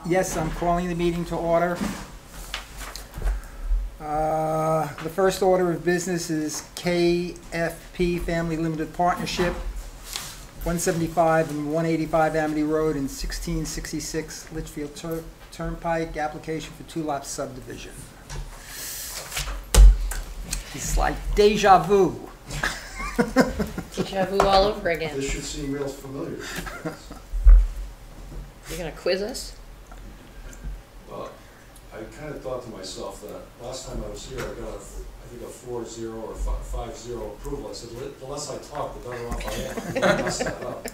Yes, I'm calling the meeting to order. The first order of business is KFP Family Limited Partnership, 175 and 185 Amity Road and 1666 Litchfield Turnpike, application for two-lot subdivision. It's like deja vu. Deja vu all over again. This should seem real familiar. You're going to quiz us? Well, I kind of thought to myself that last time I was here, I got, I think, a 4-0 or 5-0 approval. I said, the less I talk, the better off I am. I messed that up.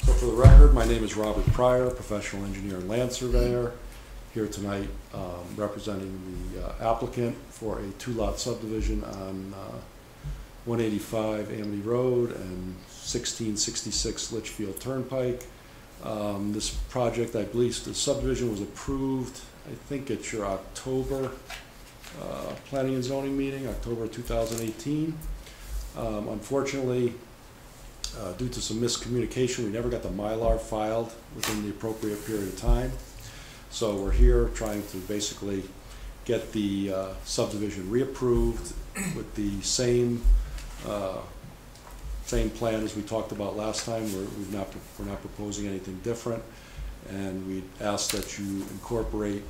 So for the record, my name is Robert Pryor, professional engineer and land surveyor, here tonight representing the applicant for a two-lot subdivision on 185 Amity Road and 1666 Litchfield Turnpike. This project, I believe the subdivision was approved, I think at your October planning and zoning meeting, October 2018. Unfortunately, due to some miscommunication, we never got the Mylar filed within the appropriate period of time. So we're here trying to basically get the subdivision reapproved with the same plan as we talked about last time. We're not proposing anything different, and we ask that you incorporate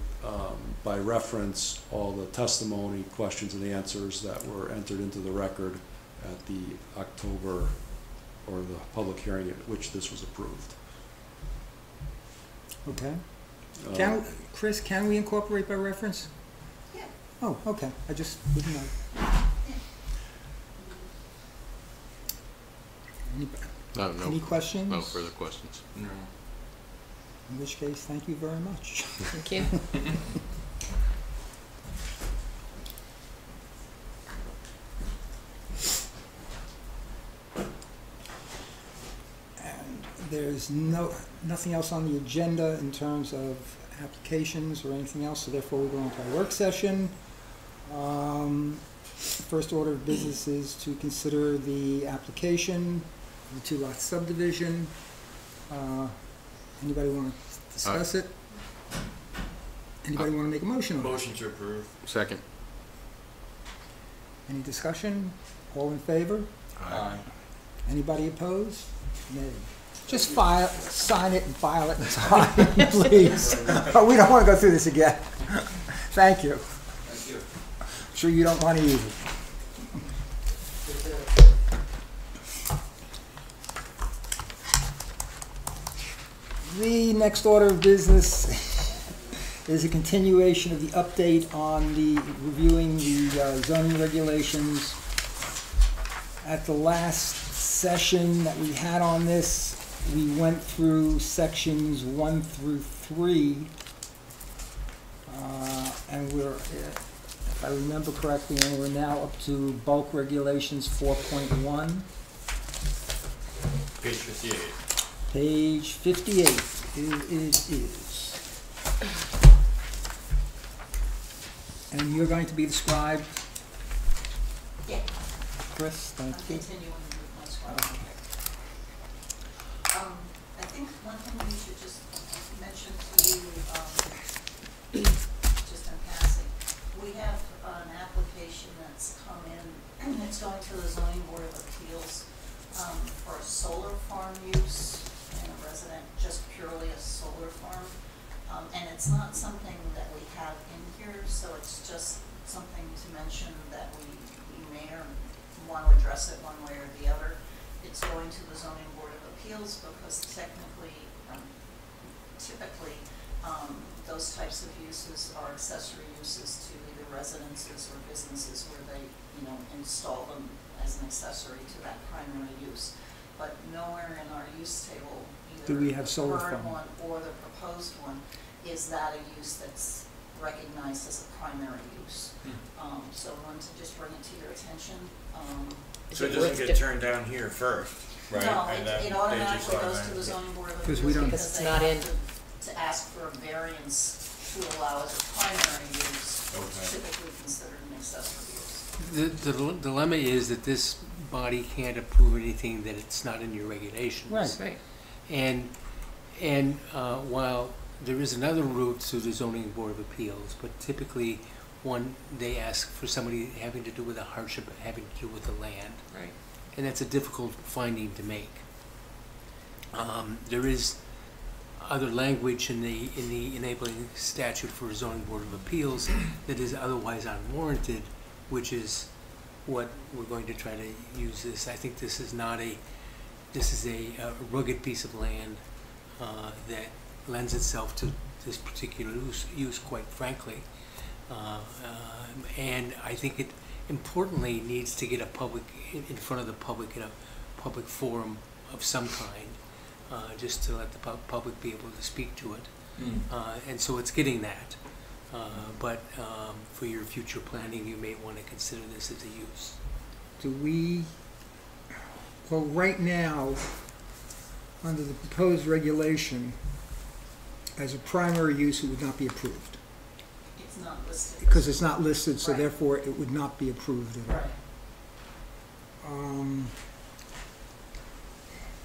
by reference all the testimony, questions, and answers that were entered into the record at the October or the public hearing at which this was approved. Okay. Chris, can we incorporate by reference? Yeah. Oh, okay. I just didn't know. Any questions? No further questions. No. In which case, thank you very much. Thank you. There's nothing else on the agenda in terms of applications or anything else, so therefore we're going to our work session. First order of business is to consider the application, the two-lot subdivision. Anybody want to discuss it? Anybody want to make a motion on it? Motion to approve. Second. Any discussion? All in favor? Aye. Anybody opposed? Nay. Just sign it and file it and sign, please. But we don't want to go through this again. Thank you. Thank you. I'm sure you don't want to either. The next order of business is a continuation of the update on the reviewing the zoning regulations. At the last session that we had on this, we went through sections 1 through 3, and we're, if I remember correctly, and we're now up to bulk regulations 4.1. Page 58. Page 58 it is. And you're going to be the scribe? Yeah. Chris, thank I'm you. continuing with my scribe. Okay. I think one thing we should just mention to you, just in passing, we have an application that's come in, and it's going to the Zoning Board of Appeals for a solar farm use in a resident, just purely a solar farm. And it's not something that we have in here, so it's just something to mention that we may or want to address it one way or the other. It's going to the Zoning Board of Appeals because technically, typically, those types of uses are accessory uses to either residences or businesses where they, install them as an accessory to that primary use. But nowhere in our use table, either Do we have solar the current farm? one or the proposed one, is that a use that's recognized as a primary use. So I wanted to just bring it to your attention. Is So it it doesn't worth get dif- turned down here first, right? No, And then it they automatically just goes to the zoning board of Because appeals we don't- Because because it's they not have in. to ask for a variance to allow as a primary use, Okay. typically considered an accessory use. The dilemma is that this body can't approve anything that it's not in your regulations. Right. Right. And while there is another route through the zoning board of appeals, but typically they ask for somebody having to do with a hardship, having to do with the land. Right. And that's a difficult finding to make. There is other language in the enabling statute for a zoning board of appeals that is otherwise unwarranted, which is what we're going to try to use this. I think this is a rugged piece of land that lends itself to this particular use, quite frankly. And I think it importantly needs to get in front of the public in a public forum of some kind, just to let the public be able to speak to it. And so it's getting that. But for your future planning, you may want to consider this as a use. Do we, well, right now, under the proposed regulation, as a primary use, it would not be approved. It's not listed. Because it's not listed, so Right. therefore it would not be approved at all. Right.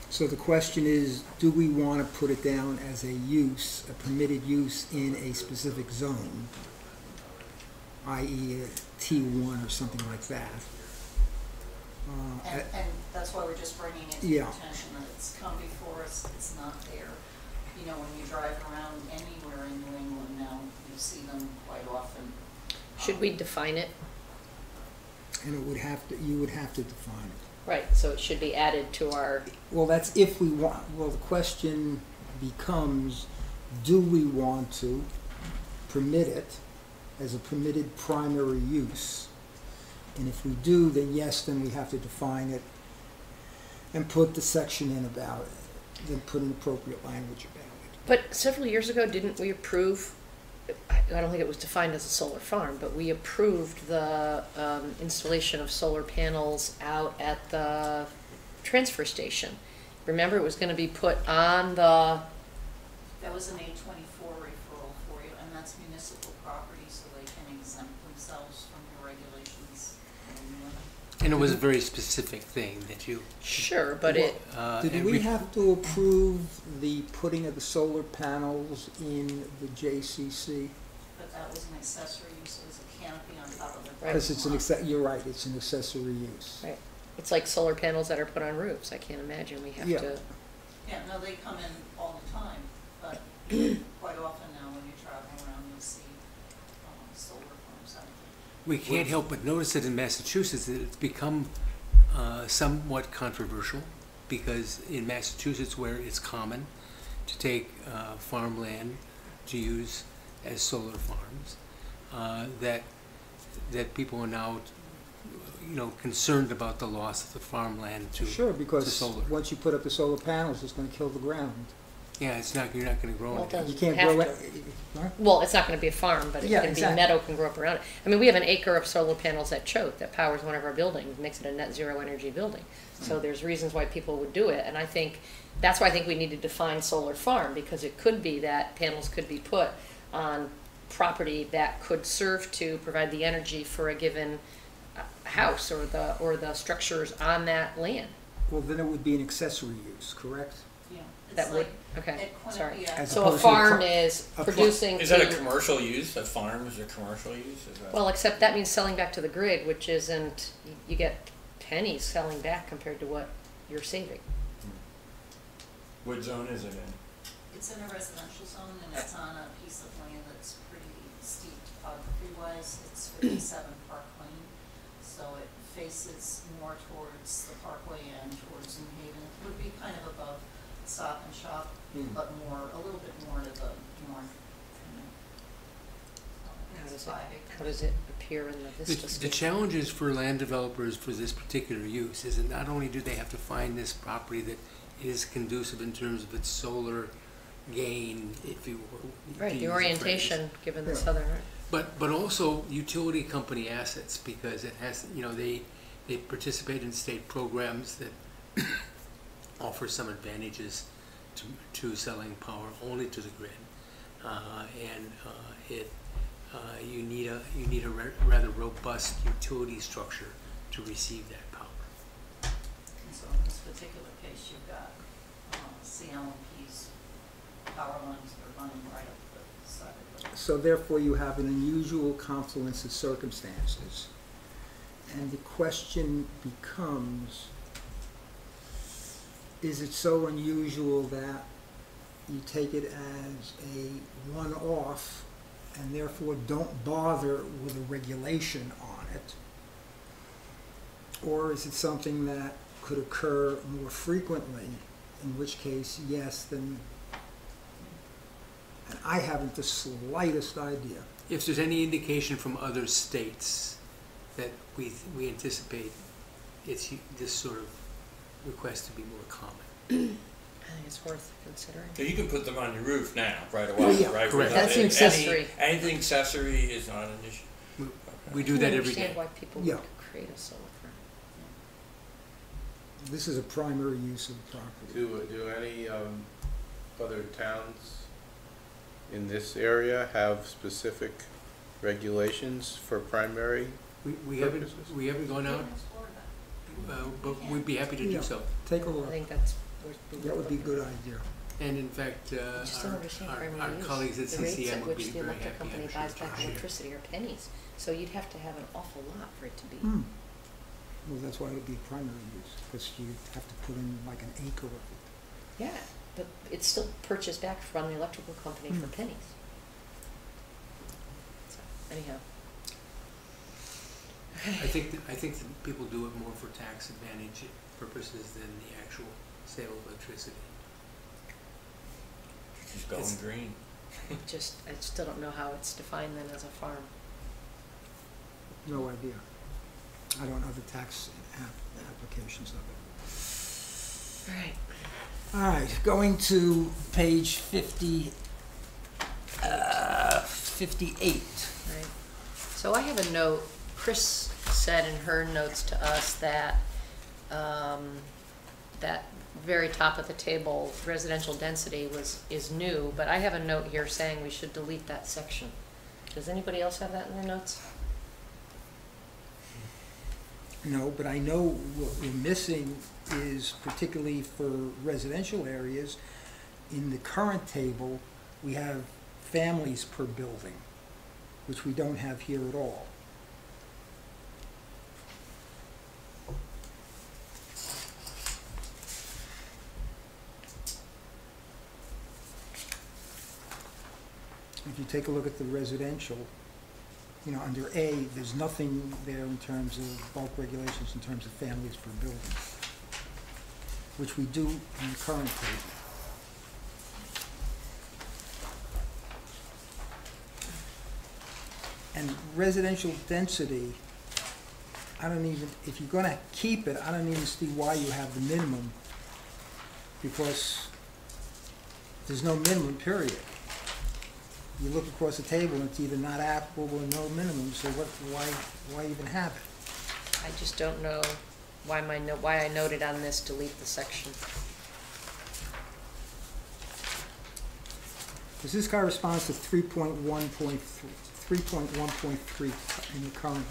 So the question is, do we want to put it down as a use, a permitted use in a specific zone, i.e. a T1 or something like that? And that's why we're just bringing it to Yeah. your attention that it's come before us, it's not there. You know, when you drive around anywhere in New England now, you see them quite often. Should we define it? And it would have to, you would have to define it. Right, so it should be added to our, Well, that's if we want, well, the question becomes, do we want to permit it as a permitted primary use? And if we do, then yes, then we have to define it and put the section in about it, then put an appropriate language about it. but several years ago, didn't we approve, I don't think it was defined as a solar farm, but we approved the installation of solar panels out at the transfer station. Remember, it was gonna be put on the, That was an A24 referral for you, and that's municipal property, so they can exempt themselves from your regulations. And it was a very specific thing that you. sure, but it, Did and we have to approve the putting of the solar panels in the JCC? But that was an accessory use, it was a canopy on top of the. Right. Because it's you're right, it's an accessory use. right, it's like solar panels that are put on roofs. I can't imagine we have Yeah. to, Yeah, no, they come in all the time, but quite often now when you travel around, you'll see solar farms out there. We can't help but notice that in Massachusetts, that it's become somewhat controversial, because in Massachusetts, where it's common to take farmland to use as solar farms, that people are now, concerned about the loss of the farmland to Sure, because solar. once you put up the solar panels, it's gonna kill the ground. Yeah, you're not going to grow Well, it anything. does. You can't Have grow to. it. Huh? well, it's not gonna be a farm, but it Yeah, can be, exactly. meadow can grow up around it. I mean, we have an acre of solar panels at Choate that powers one of our buildings, makes it a net zero energy building. So there's reasons why people would do it, and I think, that's why I think we need to define solar farm, because it could be that panels could be put on property that could serve to provide the energy for a given house or the structures on that land. Well, then it would be an accessory use, correct? Yeah, That it's would, like okay, at sorry. Quinnipiac. As So a opposed to a farm pro- is a producing Is that a to, commercial use? A farm is a commercial use? Is that? well, except that means selling back to the grid, which isn't, you get pennies selling back compared to what you're saving. What zone is it in? It's in a residential zone and it's on a piece of land that's pretty steep topography wise. It's 57 Park Lane, so it faces more towards the Parkway and towards New Haven. It would be kind of above Stop and Shop, but a little bit more to the north. How It's does it, 5 acres. how does it appear in the Vista The scheme? challenges for land developers for this particular use is that not only do they have to find this property that is conducive in terms of its solar gain, if you were. to Right, use the a orientation, given the Yeah. southern, right? But also utility company assets, because it has, They participate in state programs that offer some advantages to selling power only to the grid, you need a rather robust utility structure to receive that power. And so in this particular case, you've got CLMP's power lines that are running right up the side of the road. So therefore, you have an unusual confluence of circumstances. And the question becomes, is it so unusual that you take it as a one-off and therefore don't bother with a regulation on it? Or is it something that could occur more frequently, in which case, yes, then, and I haven't the slightest idea. If there's any indication from other states that we anticipate this sort of request to be more common. I think it's worth considering. So you can put them on your roof now, right away, Yeah, right? correct. Without That's any- accessory. Anything accessory is not an issue. We do that every I understand day. why people Yeah. would create a solar farm. This is a primary use of the property. Do any other towns in this area have specific regulations for primary? We Purposes? haven't gone You out, can explore that. but we'd be happy to Yeah. do so. Take a I look. think that's. That would be a good idea. And in fact, Just don't understand primary our use. colleagues at The rates CCM at would be which the very electric happy, company I'm sure, buys to back share. electricity are pennies, so you'd have to have an awful lot for it to be. Hmm. Well, that's why it would be primary use, because you have to put in like an acre of it. Yeah, but it's still purchased back from the electrical company for Hmm. pennies. So, anyhow. I think that people do it more for tax advantage purposes than the actual sale of electricity. Just going It's- green. I still don't know how it's defined then as a farm. No idea. I don't know the tax applications of it. All right. All right, going to page 58. Right. So I have a note, Chris said in her notes to us that, that very top of the table, residential density is new, but I have a note here saying we should delete that section. Does anybody else have that in their notes? No, but I know what we're missing is, particularly for residential areas, in the current table, we have families per building, which we don't have here at all. If you take a look at the residential, you know, under A, there's nothing there in terms of bulk regulations, in terms of families per building, which we do in the current table. And residential density, I don't even, if you're gonna keep it, I don't even see why you have the minimum, because there's no minimum, period. You look across the table and it's either not applicable or no minimum, so why even have it? I just don't know why why I noted on this delete the section. Because this corresponds to 3.1.3 in the current,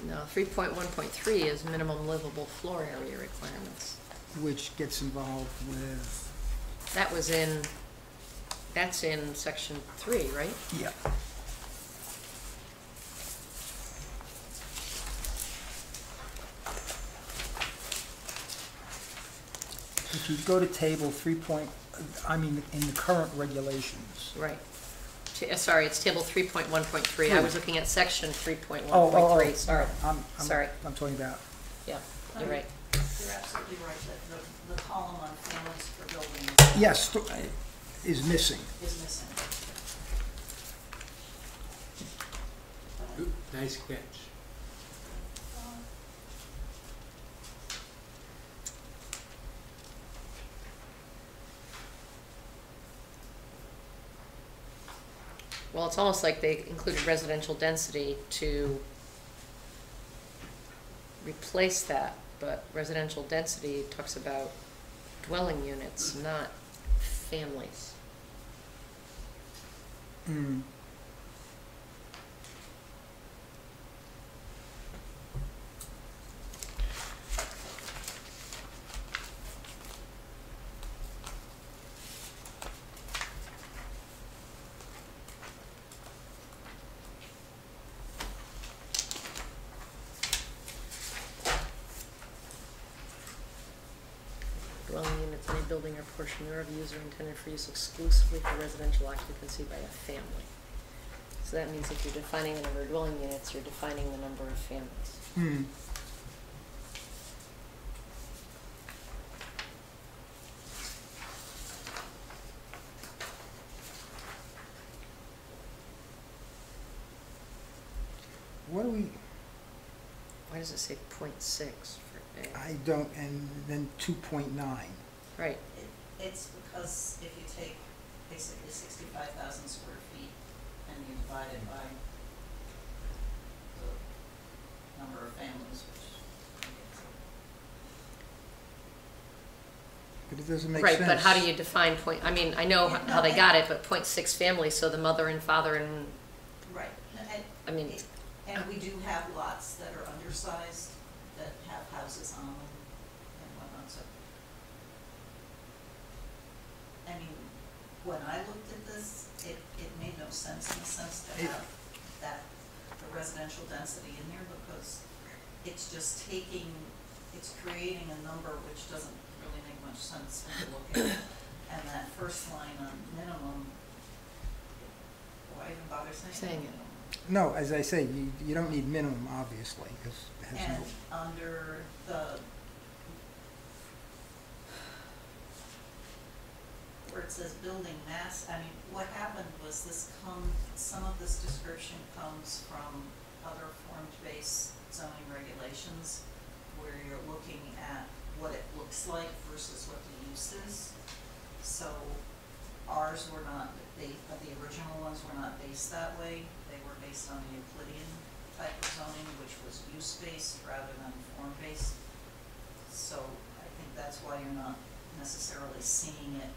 No, 3.1.3 is minimum livable floor area requirements. which gets involved with, That's in section 3, right? yeah. If you go to table 3. In the current regulations. Right. Sorry, it's table 3.1.3. I was looking at section 3.1.3, Oh, sorry. I'm Sorry. I'm talking about, Yeah, you're right. You're absolutely right, that the column on families per building yes, is missing. is missing. Good, nice catch. Well, it's almost like they included residential density to replace that, but residential density talks about dwelling units, not families. Mm. Dwelling units, any building or portion thereof used or intended for use exclusively for residential occupancy by a family. So that means if you're defining the number of dwelling units, you're defining the number of families. Hmm. What do we, Why does it say 0.6 for A? I don't, and then 2.9. Right, It's because if you take basically 65,000 square feet and you divide it by the number of families, which But it doesn't make right, sense. but how do you define point, I mean, I know Yeah, how no, they got it, but 0.6 families, so the mother and father and, right. I mean, And we do have lots that are undersized, that have houses on them and whatnot, so. I mean, when I looked at this, it made no sense in the sense to have that, the residential density in there, because it's just taking, it's creating a number which doesn't really make much sense when you look at it. And that first line on minimum, why even bother saying Saying it. minimum? No, as I say, you don't need minimum, obviously, because it has And no, under the, where it says building mass, I mean, what happened was some of this description comes from other form-based zoning regulations, where you're looking at what it looks like versus what the use is. So ours were not, the original ones were not based that way. They were based on the Euclidean type of zoning, which was use-based rather than form-based. So I think that's why you're not necessarily seeing it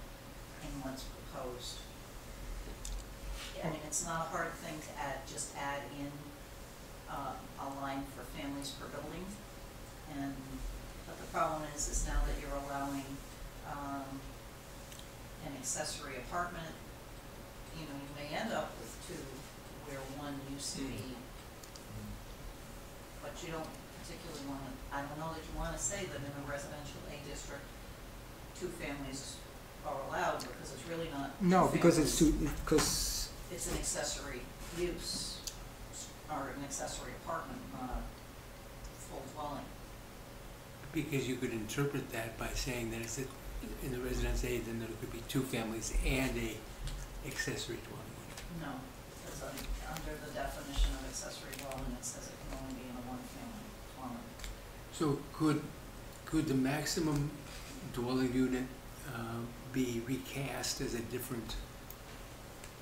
in what's proposed. I mean, it's not a hard thing to just add in a line for families per building. But the problem is now that you're allowing an accessory apartment, you know, you may end up with two where one used to be. But you don't particularly want to, I don't know that you want to say that in a residential A district, two families are allowed, because it's really not. no, two because it's families. too, because, It's an accessory use, or an accessory apartment, not a full dwelling. Because you could interpret that by saying that it's in the residence A, then there could be two families and a accessory dwelling unit. No, because under the definition of accessory dwelling, it says it can only be in a one-family dwelling. So could the maximum dwelling unit be recast as a different,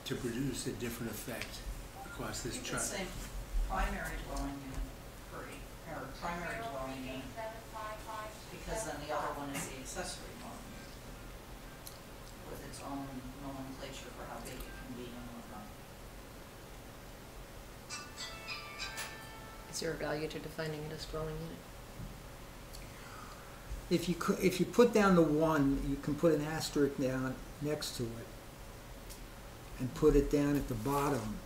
to produce a different effect across this You could chart? say primary dwelling unit per or primary dwelling unit, because then the other one is the accessory dwelling unit, with its own nomenclature for how big it can be and whatnot. is there a value to defining it as dwelling unit? if you put down the 1, you can put an asterisk down next to it and put it down at the bottom,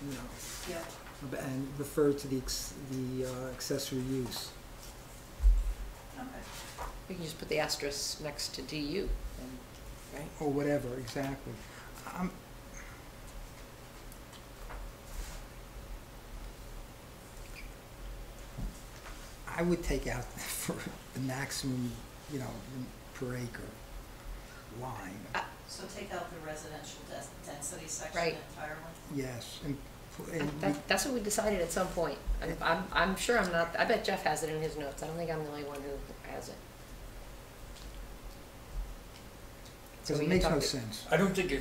you know, Yeah, and refer to the accessory use. okay. You can just put the asterisk next to DU, then, right? Or whatever, exactly. I would take out for the maximum, you know, per acre line. So take out the residential density section Right. entirely? Yes, and That's what we decided at some point. I'm sure I'm not, I bet Jeff has it in his notes. I don't think I'm the only one who has it. So because we it can makes no talk- sense. I don't think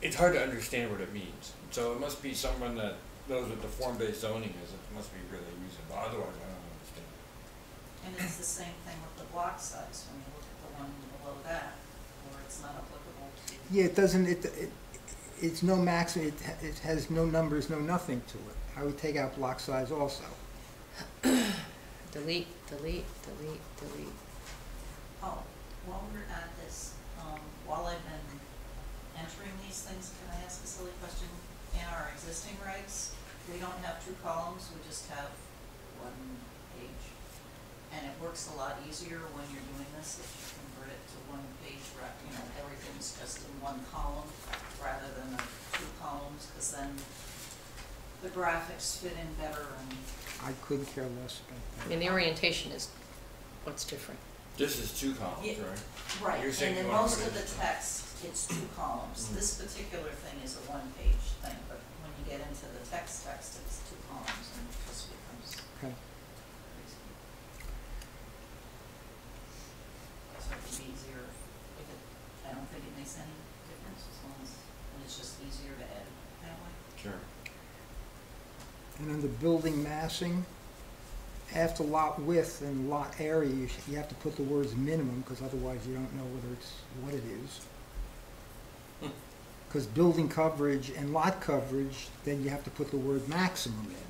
it's hard to understand what it means. So it must be someone that knows what the form-based zoning is. It must be really usable. Otherwise, I don't understand. And it's the same thing with the block size, when you look at the one below that, where it's not applicable to. Yeah, it doesn't, it's no maximum, it has no numbers, no nothing to it. I would take out block size also. Delete, delete, delete, delete. Oh, while we're at this, while I've been entering these things, can I ask a silly question? In our existing regs, we don't have 2 columns, we just have 1 page. And it works a lot easier when you're doing this if you convert it to 1 page, everything's just in 1 column rather than 2 columns, because then the graphics fit in better and. I couldn't care less about I that. mean, the orientation is what's different. This is 2 columns, Yeah. right? Right, You're saying and in you wanna most put of the it- text, it's 2 columns. Mm. This particular thing is a 1-page thing, but when you get into the text, it's 2 columns, and it just becomes Okay. crazy. So it would be easier if it, I don't think it makes any difference as long as, and it's just easier to edit that way. Sure. And under building massing, after lot width and lot area, you have to put the words minimum, because otherwise you don't know whether it's what it is. Hmm. Because building coverage and lot coverage, then you have to put the word maximum in.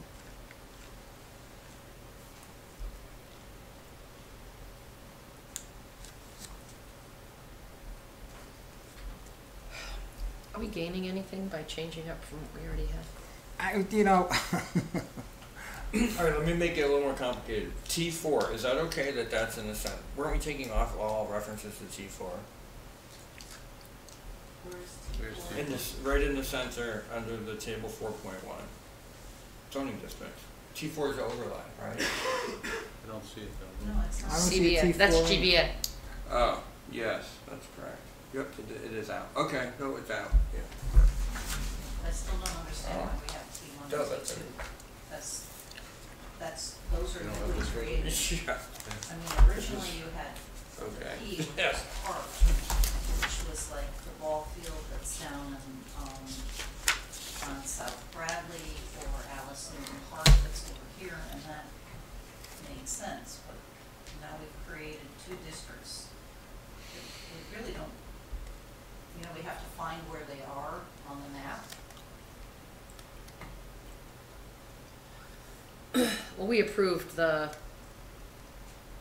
Are we gaining anything by changing up from what we already have? All right, let me make it a little more complicated. T4, is that okay that that's in the center? Weren't we taking off all references to T4? Where's T4? T4? In this, right in the center, under the table 4.1. Zoning districts. T4 is the overlay, right? I don't see it though. No, it's I not. don't see a CBA, that's T4. GBA. Oh, yes, that's correct. Yep, it is out. Okay, no, it's out. Yeah. I still don't understand why we have T1 Does and it? T2. Those are You don't have newly this one? created. Yeah. I mean, originally you had Okay. P, which Yes. was park, which was like the ball field that's down in, on South Bradley, or Allison Park that's over here, and that made sense, but now we've created 2 districts. We really don't, we have to find where they are on the map. Well, we approved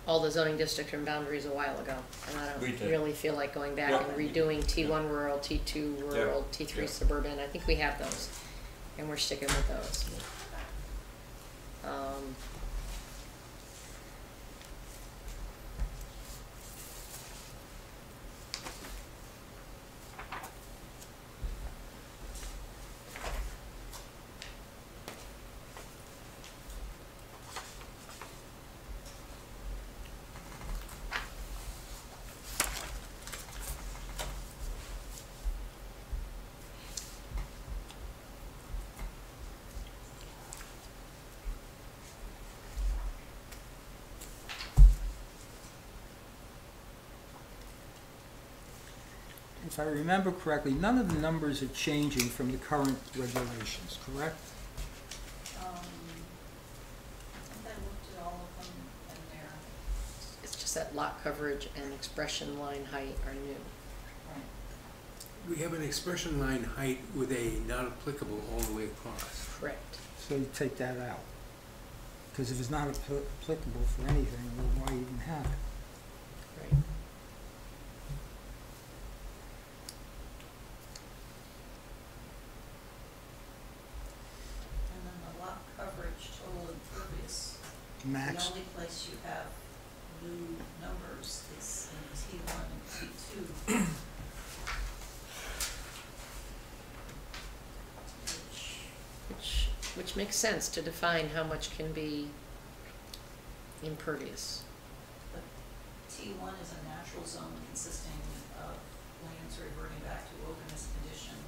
all the zoning districts and boundaries a while ago, and I We don't did. really feel like going back Yeah. and redoing T1 rural, T2 rural, Yeah. T3 Yeah. suburban. I think we have those, and we're sticking with those. If I remember correctly, none of the numbers are changing from the current regulations, correct? I think I looked at all of them, and they're, It's just that lot coverage and expression line height are new. right. We have an expression line height with a not applicable all the way across. Correct. So you take that out. Because if it's not applicable for anything, well, why even have it? Right. And then the lot coverage, total impervious. Max, The only place you have new numbers is in T1 and T2. Which makes sense to define how much can be impervious. T1 is a natural zone consisting of lands reverting back to wilderness condition,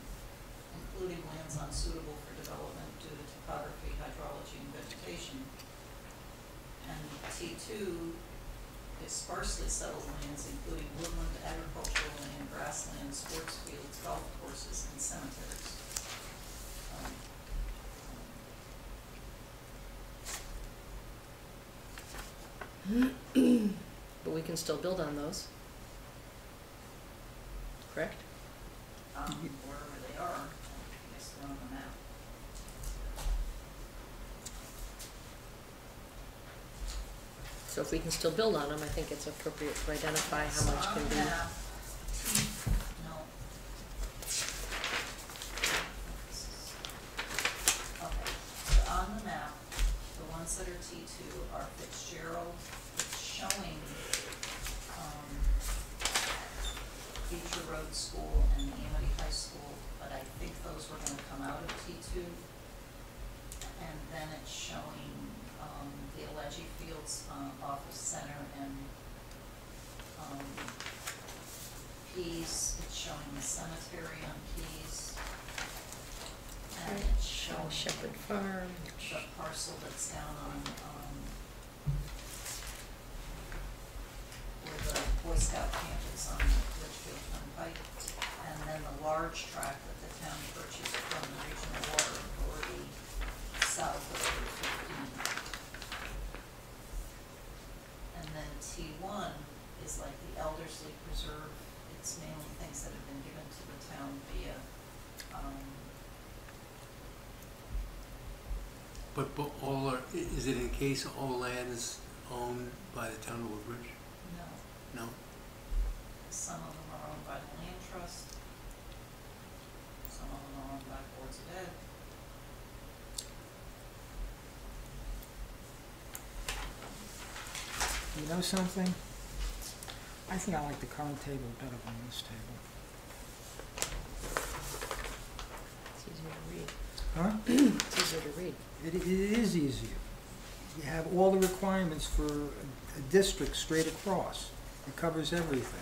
including lands unsuitable for development due to topography, hydrology, and vegetation. And T2 is sparsely settled lands, including woodland, agricultural land, grassland, sports fields, golf courses, and cemeteries. But we can still build on those. Correct? Wherever they are, I guess they're on the map. So if we can still build on them, I think it's appropriate to identify how So much on can the be. map, no. Okay, so on the map, the ones that are T2 are Fitzgerald, it's showing, Beecher Road School and the Amity High School, but I think those were gonna come out of T2. And then it's showing, the Alleghi Fields, Office Center and, Pease, it's showing the cemetery on Pease. And it's showing Shepherd Farm. the parcel that's down on, where the Boy Scout camp is on Litchfield Turnpike. And then the large tract that the town purchased from the Regional Water Authority south of Route 15. And then T1 is like the Elderslie Preserve, it's mainly things that have been given to the town via, But all are, is it in case all land is owned by the town of Woodbridge? no, No? some of them are owned by the Land Trust, some of them are owned by Boards of Ed. You know something? I think I like the current table better than this table. It's easier to read. Huh? It's easier to read. It is easier. You have all the requirements for a district straight across. It covers everything.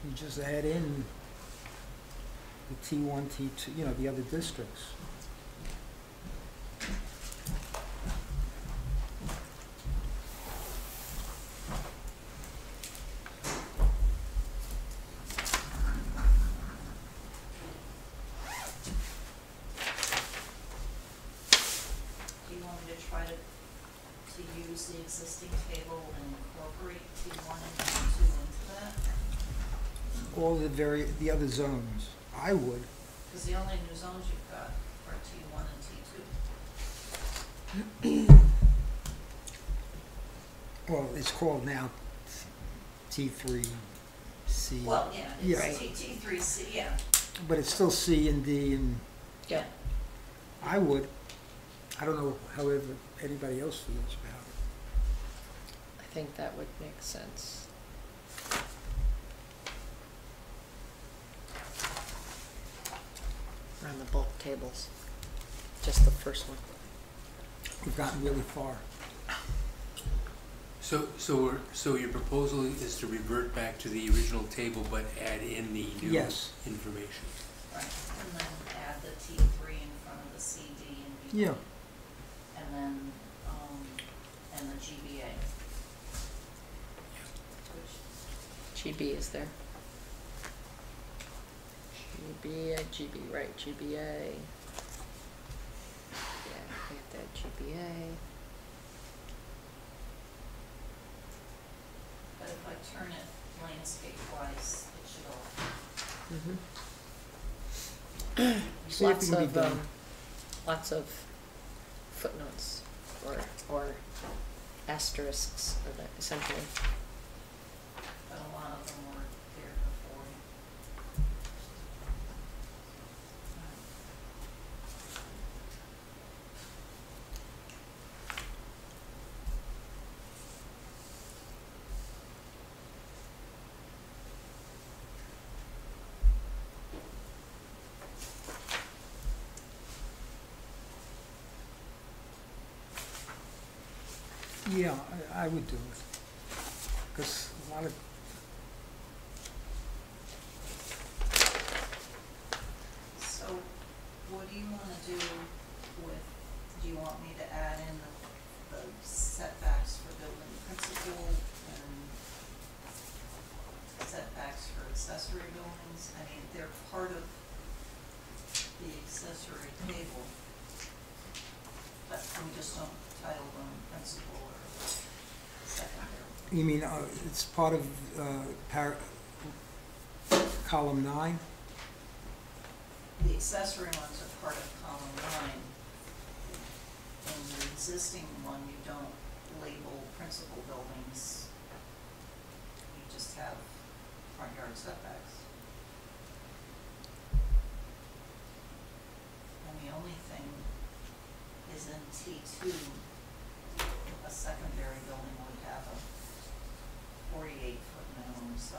You just add in the T1, T2, you know, the other districts. Do you want me to try to use the existing table and incorporate T1 and T2 into that? All the other zones. I would. Because the only new zones you've got are T1 and T2. Well, it's called now T3, C. Well, yeah, Yeah. it's T3C, yeah. But it's still C and D, and Yeah. I would. I don't know however anybody else feels about it. I think that would make sense. On the bulk tables, just the first one. We've gotten really far. So your proposal is to revert back to the original table, but add in the new Yes. information? Right, and then add the T3 in front of the CD and B. Yeah. And then, and the GBA. Which, GB is there. GB, right, GBA. Yeah, we have that GBA. but if I turn it landscape-wise, it should all, See if it Lots can be of, done. lots of footnotes or asterisks, essentially. but a lot of them were there before. Yeah, I would do it. Because a lot of, So what do you wanna do with, do you want me to add in the the setbacks for building principal and setbacks for accessory buildings. I mean, they're part of the accessory table, but we just don't title them principal or secondary. You mean, it's part of, column 9? The accessory ones are part of column 9. In the existing one, you don't label principal buildings. You just have front yard setbacks. And the only thing is in T2, a secondary building would have a 48-foot minimum, so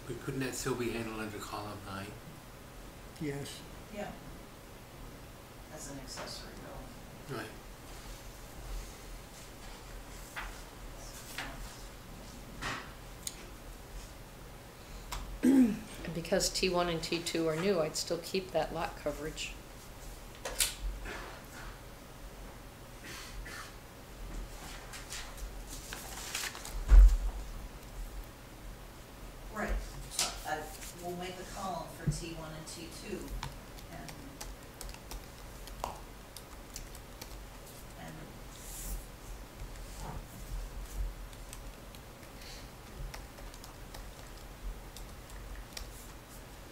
But couldn't that still be handled under column 9? Yes. yeah, as an accessory building. Right. And because T1 and T2 are new, I'd still keep that lot coverage. Right, so we'll make a column for T1 and T2,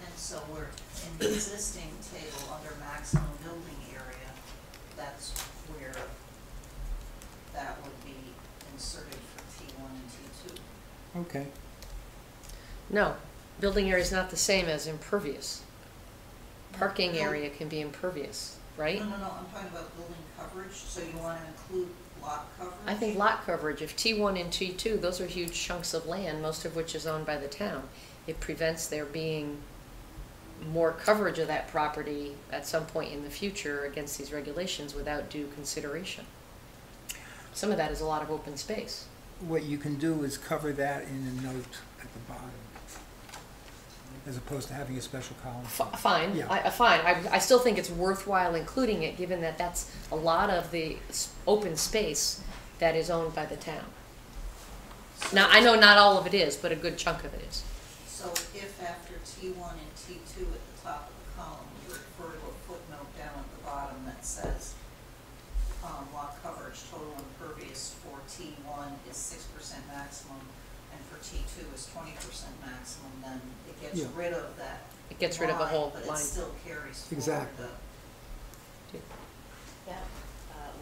and so we're, in the existing table, under maximum building area, that's where that would be inserted for T1 and T2. Okay. No, building area is not the same as impervious. Parking area can be impervious, right? No, I'm talking about building coverage, so you want to include lot coverage? I think lot coverage, if T1 and T2, those are huge chunks of land, most of which is owned by the town. It prevents there being more coverage of that property at some point in the future against these regulations without due consideration. Some of that is a lot of open space. What you can do is cover that in a note at the bottom, as opposed to having a special column. Fine, Yeah. fine. I still think it's worthwhile including it, given that that's a lot of the open space that is owned by the town. Now, I know not all of it is, but a good chunk of it is. So if after T1 and T2 at the top of the column, you refer to a footnote down at the bottom that says lot coverage total impervious for T1 is 6% maximum and for T2 is 20% maximum, then it gets rid of that. It gets rid of a whole But line. it still carries forward Exactly. That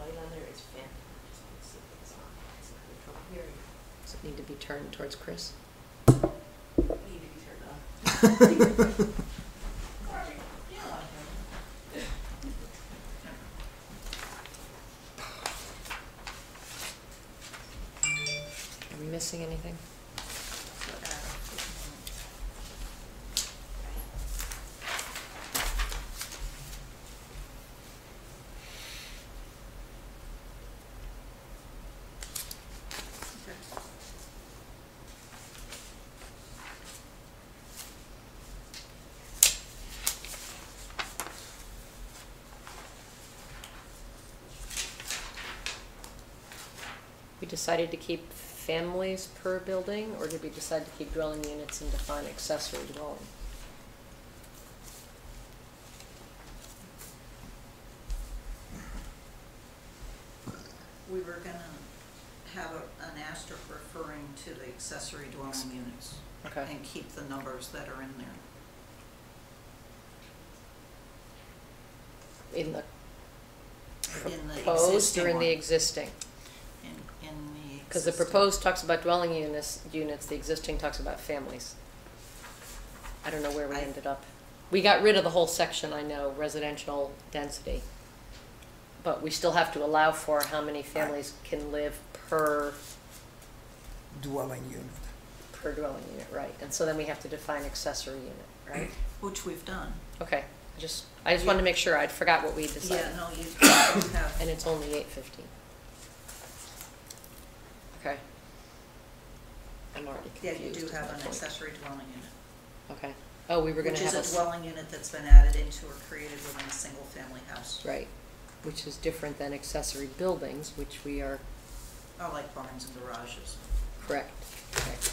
light on there is phantom. Just want to see if it's on. It's not in trouble here. Does it need to be turned towards Chris? Need to be turned off. Are we missing anything? We decided to keep families per building, or did we decide to keep dwelling units and define accessory dwelling? We were gonna have an asterisk referring to the accessory dwelling units Okay. and keep the numbers that are in there. In the In the proposed existing or in the one. existing? In the Because the existing. proposed talks about dwelling units, the existing talks about families. I don't know where we I- ended up. We got rid of the whole section, I know, residential density. But we still have to allow for how many families can live per Dwelling unit. dwelling unit, right? And so then we have to define accessory unit, right? Which we've done. Okay, I just wanted to make sure, I forgot what we decided. Yeah, no, you don't have. And it's only 8:15. Okay. I'm already Yeah, confused. you do is have my an point. accessory dwelling unit. Okay. Oh, we were gonna Which have is a a, dwelling unit that's been added into or created within a single-family house. right. which is different than accessory buildings, which we are Or like barns and garages. correct. Okay.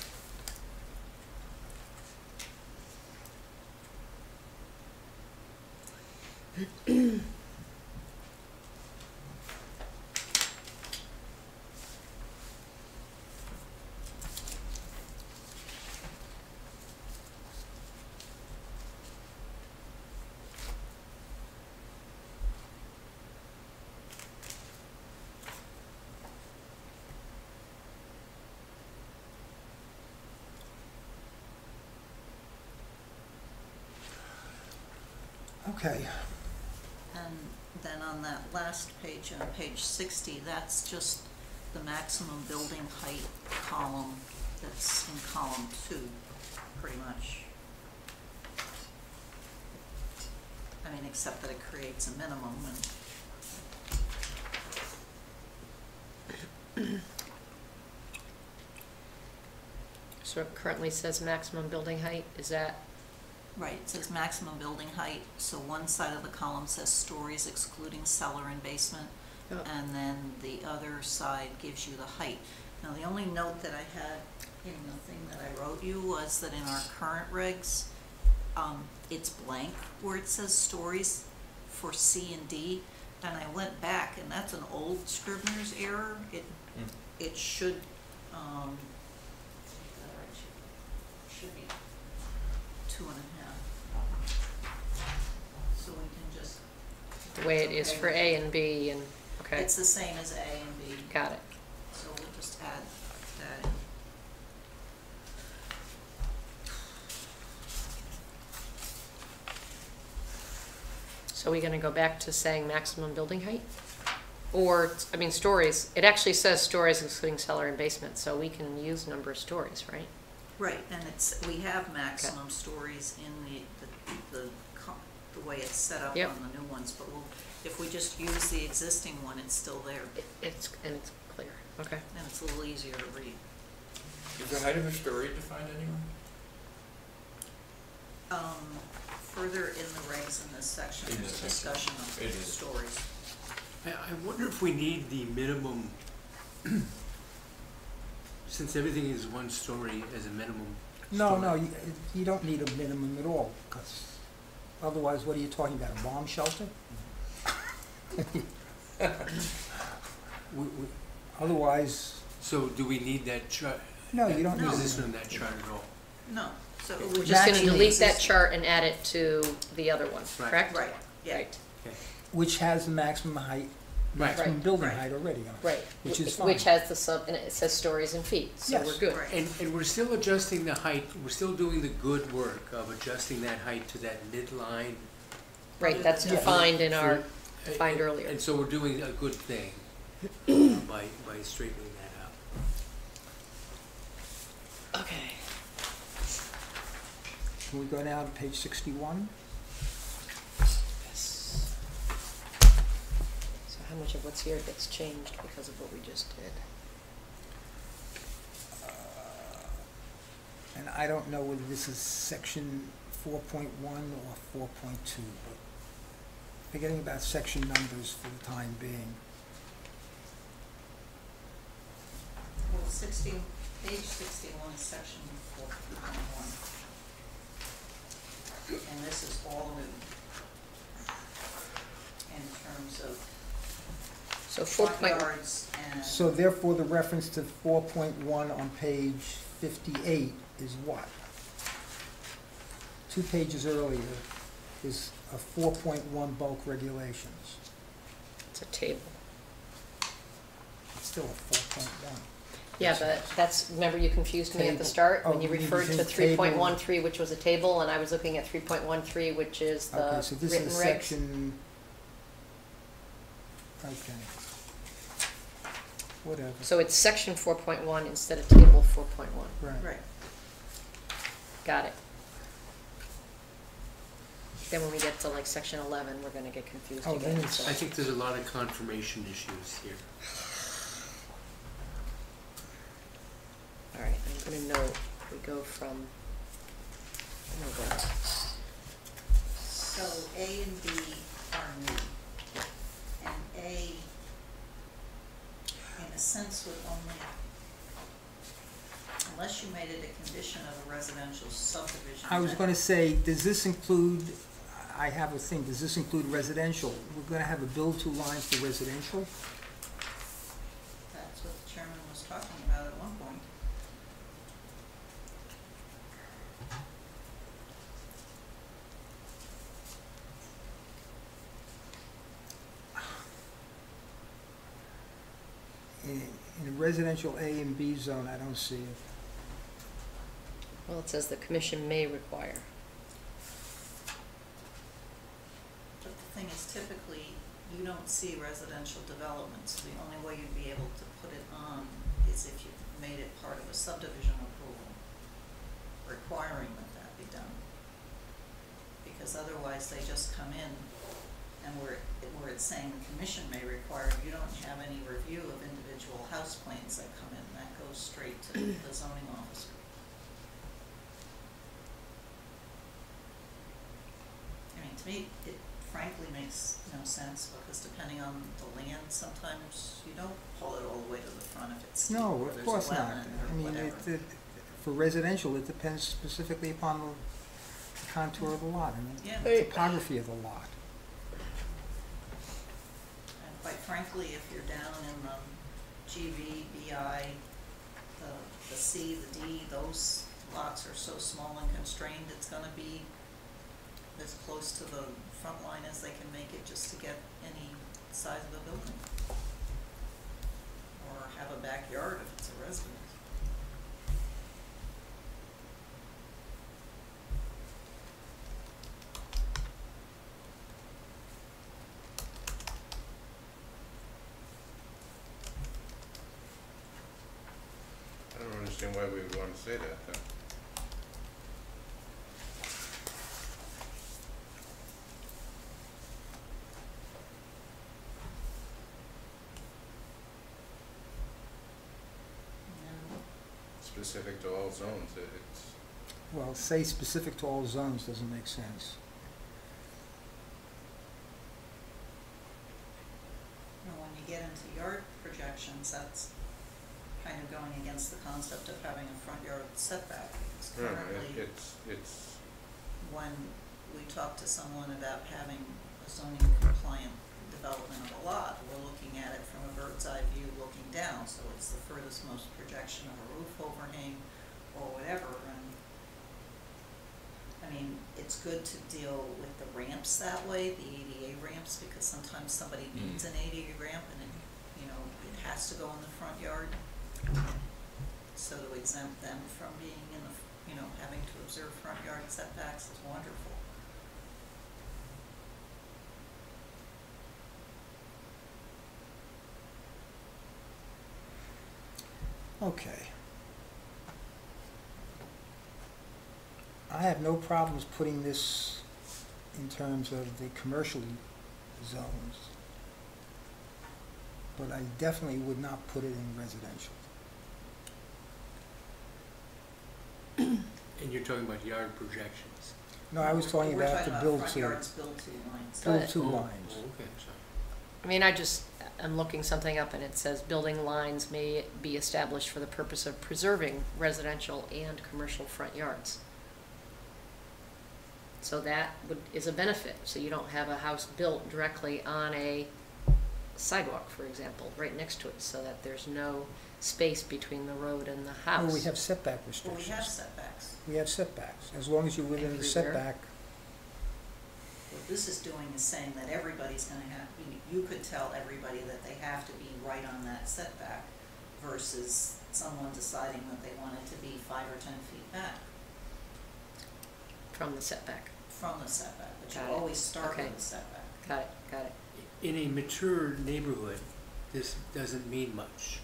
Okay. And then on that last page, on page 60, that's just the maximum building height column that's in column 2, pretty much. I mean, except that it creates a minimum and So it currently says maximum building height, is that, right, it says maximum building height, so one side of the column says stories excluding cellar and basement, Oh. and then the other side gives you the height. Now, the only note that I had in the thing that I wrote you was that in our current regs, it's blank where it says stories for C and D, and I went back, and that's an old Scrivener's error. It should, should be 2.5. So we can just. the way it is for A and B and, okay, It's the same as A and B, got it. so we'll just add that in. So are we gonna go back to saying maximum building height? Or, I mean, stories, it actually says stories excluding cellar and basement, so we can use number of stories, right? Right, and we have maximum stories in the way it's set up Yep. on the new ones, but if we just use the existing one, it's still there, It's clear, okay. and it's a little easier to read. Is the height of a story defined anywhere? Further in the regs in this section, In there's this a discussion of It is. stories. I wonder if we need the minimum, since everything is one story as a minimum. No, story. you don't need a minimum at all, because otherwise, what are you talking about, a bomb shelter? Otherwise, So do we need that chart? no, you don't need No. a Position minimum. on that chart at all? No, so it We're would just gonna be delete that existing. chart and add it to the other one, Right. correct? Right, yeah. Right, Okay. Which has the maximum height, maximum Right. building Right. height already on it. right. Which is Which fine. has the sub, and it says stories and feet, so Yes. we're good. Right. And we're still adjusting the height, we're still doing the good work of adjusting that height to that midline. Right, that's Yeah. defined in our, for- defined earlier. And so we're doing a good thing by straightening that out. Okay. Can we go now to page 61? Yes. So how much of what's here gets changed because of what we just did? And I don't know whether this is section 4.1 or 4.2, but forgetting about section numbers for the time being. Well, page 61 is section 4.1. And this is all new in terms of So front 4.1, yards and. So therefore, the reference to 4.1 on page 58 is what? 2 pages earlier is a 4.1 bulk regulations. it's a table. It's still a 4.1. Yeah, but that's, remember you confused me at the Table. start when Oh, you you referred to said table. 3.13, which was a table, and I was looking at 3.13, which is the Okay, so this written is regs. section, okay. Whatever, So it's section 4.1 instead of table 4.1. right. Right. Got it. Then when we get to like section 11, we're gonna get confused Oh, then again. it's- so- I think there's a lot of confirmation issues here. All right, I'm gonna note, we go from, oh my God. So A and B are new. And A, in a sense, would only, unless you made it a condition of a residential subdivision. I was that- gonna say, does this include, I have a thing, does this include residential? We're gonna have a build to line for residential? That's what the chairman was talking about at one point. In a residential A and B zone, I don't see it. Well, it says the commission may require. But the thing is, typically, you don't see residential developments. The only way you'd be able to put it on is if you made it part of a subdivision approval, requiring that that be done. Because otherwise, they just come in, and where it's saying the commission may require, you don't have any review of individual house plans that come in. That goes straight to the zoning officer. I mean, to me, it frankly makes no sense, because depending on the land, sometimes you don't pull it all the way to the front if it's steep No, or of there's course a not. wetland I or mean, whatever. for residential, it depends specifically upon the contour of the lot, and Yeah. the topography of the lot. And quite frankly, if you're down in the GV, BI, the C, the D, those lots are so small and constrained, it's gonna be as close to the front line as they can make it just to get any size of a building. Or have a backyard if it's a residence. I don't understand why we would want to say that, though. And Specific to all zones, it's, Well, say specific to all zones doesn't make sense. when you get into yard projections, that's kind of going against the concept of having a front yard setback. Because no, currently, it's, when we talk to someone about having a zoning compliant development of a lot, we're looking at it from a bird's eye view looking down, so it's the furthest most projection of a roof overhang or whatever, and I mean, it's good to deal with the ramps that way, the ADA ramps, because sometimes somebody needs an ADA ramp and it, you know, it has to go in the front yard. So to exempt them from being in the, you know, having to observe front yard setbacks is wonderful. Okay. I have no problems putting this in terms of the commercial zones, but I definitely would not put it in residential. And you're talking about yard projections. No, I was talking about the build Front to, yards, build to lines. build to Oh, lines. okay, sorry. I mean, I'm looking something up and it says building lines may be established for the purpose of preserving residential and commercial front yards. So that is a benefit, so you don't have a house built directly on a sidewalk, for example, right next to it, so that there's no space between the road and the house. Oh, we have setback Well, restrictions. we have setbacks. We have setbacks, as long as you're within the Everywhere. setback. What this is doing is saying that everybody's gonna have, you could tell everybody that they have to be right on that setback versus someone deciding that they want it to be 5 or 10 feet back From the setback. from the setback, but you Got it. always start Okay. with the setback. Got it, got it. In a mature neighborhood, this doesn't mean much.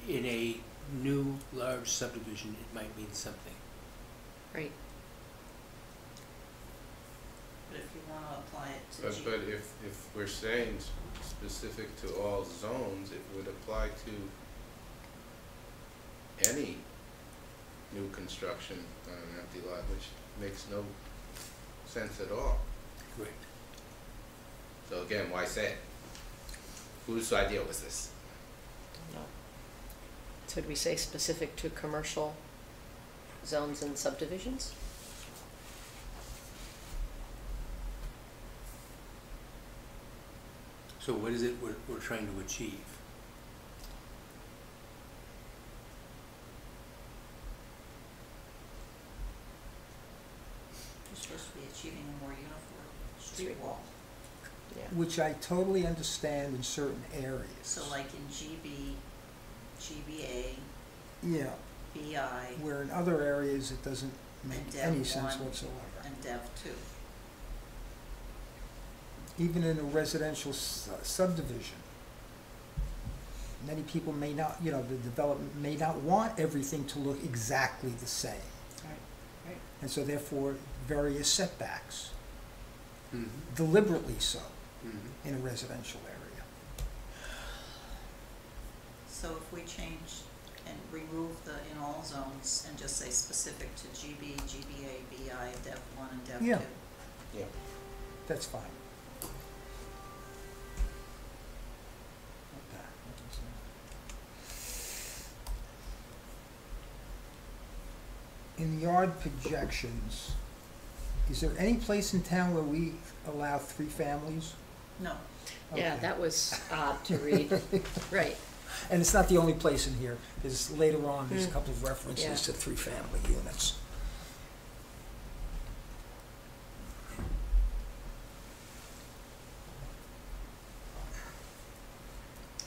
In a new, large subdivision, it might mean something. Right. But if you wanna apply it to G. but if we're saying specific to all zones, it would apply to any new construction on an empty lot, which makes no sense at all. Correct. So again, why say it? Whose idea was this? No. So did we say specific to commercial zones and subdivisions? So what is it we're trying to achieve? You're supposed to be achieving a more uniform street Street wall. Yeah. Which I totally understand in certain areas. So like in GB, GBA, Yeah, BI, where in other areas it doesn't make And Dev any sense 1. whatsoever. and Dev 2. Even in a residential subdivision, many people may not, the development may not want everything to look exactly the same. Right. And so therefore, various setbacks, Mm-hmm. deliberately so, Mm-hmm. in a residential area. So if we change and remove the in all zones and just say specific to GB, GBA, BI, Dev 1 and Dev 2. Yeah. Yeah. That's fine. What the heck was that? In yard projections, is there any place in town where we allow 3 families? No, Yeah, Okay. that was odd to read. Right. And it's not the only place in here, because later on, there's a Mm. couple of references Yeah. to 3-family units.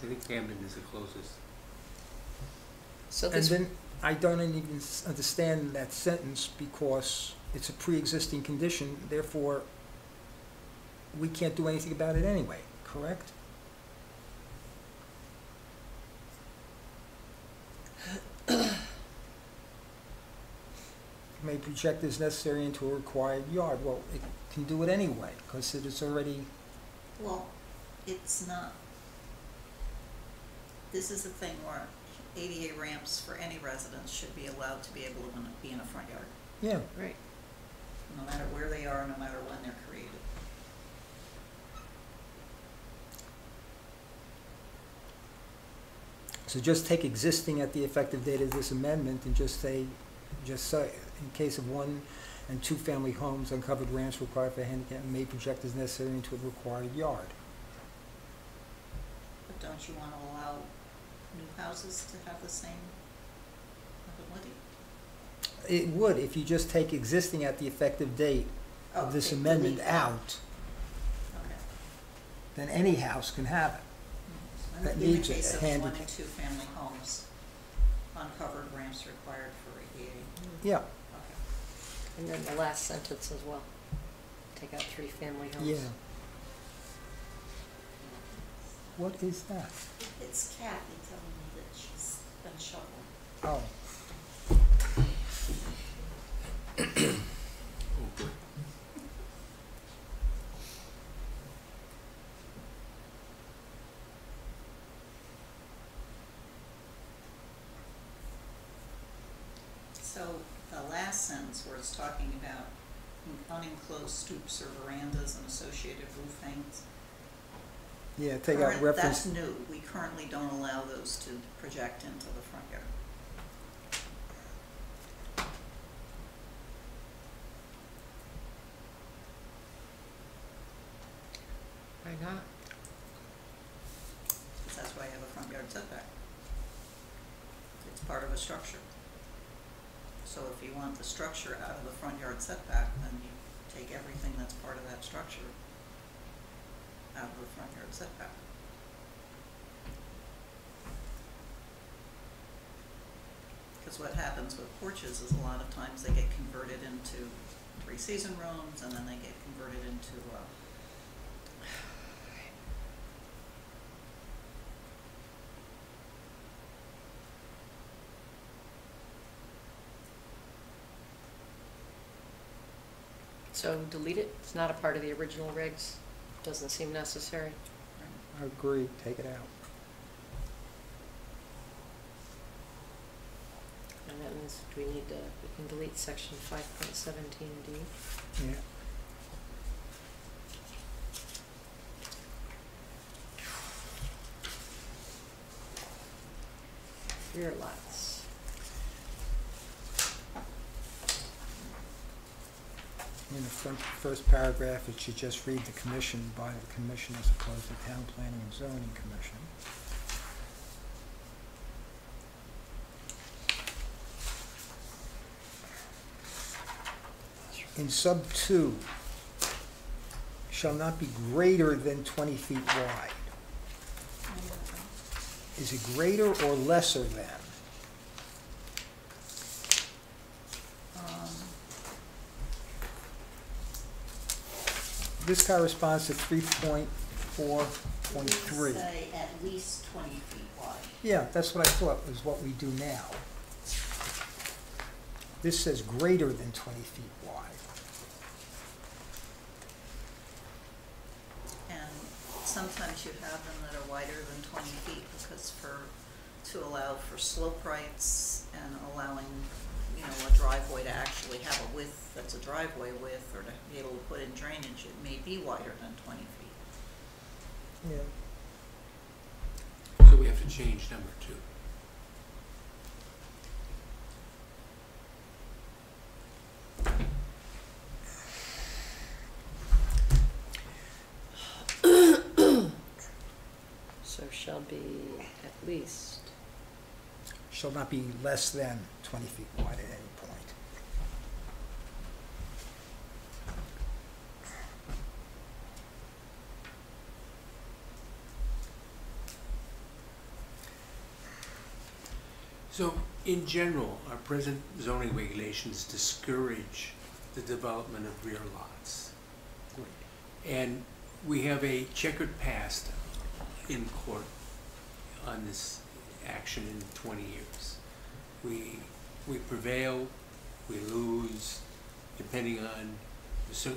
I think Camden is the closest. So And this, then, I don't even understand that sentence, because it's a pre-existing condition, therefore, we can't do anything about it anyway, correct? May project as necessary into a required yard. Well, it can do it anyway, because it is already, well, it's not. This is the thing where ADA ramps for any residence should be allowed to be able to be in a front yard, yeah. right. no matter where they are, no matter when they're created. So just take existing at the effective date of this amendment and just say, in case of 1 and 2 family homes, uncovered ramps required for handicap may project as necessary into a required yard. But don't you want to allow new houses to have the same ability? It would, if you just take existing at the effective date of this Okay, amendment delete that. out, Okay. then any house can have it. And That in the needs a case of handicap. 1 and 2 family homes, uncovered ramps required for ADA. Yeah, Okay. And then the last sentence as well. Take out 3-family homes. yeah. What is that? It's Kathy telling me that she's been shoveling. Oh, Oh, good. So the last sentence where it's talking about unenclosed stoops or verandas and associated roof hangs. yeah, take out reference. That's new. We currently don't allow those to project into the front yard. Why not? Because that's why you have a front yard setback. It's part of a structure. So if you want the structure out of the front yard setback, then you take everything that's part of that structure out of the front yard setback. Because what happens with porches is a lot of times they get converted into 3-season rooms, and then they get converted into, So delete it. It's not a part of the original regs. Doesn't seem necessary. I agree, take it out. And that means we can delete section 5.17D. Yeah. Rear lots. In the first paragraph, it should just read the commission by the commission as opposed to town planning and zoning commission. In sub 2, shall not be greater than 20 feet wide. Is it greater or lesser than? This corresponds to 3.4.3. Say at least 20 feet wide. Yeah, that's what I thought was what we do now. This says greater than 20 feet wide. And sometimes you have them that are wider than 20 feet because to allow for slope rights and allowing, you know, a driveway to actually have a width that's a driveway width, or to be able to put in drainage, it may be wider than 20 feet. Yeah. So we have to change number 2. So shall be at least. Shall not be less than 20 feet wide at any point. So, in general, our present zoning regulations discourage the development of rear lots. And we have a checkered past in court on this action in 20 years. We prevail, we lose, depending on the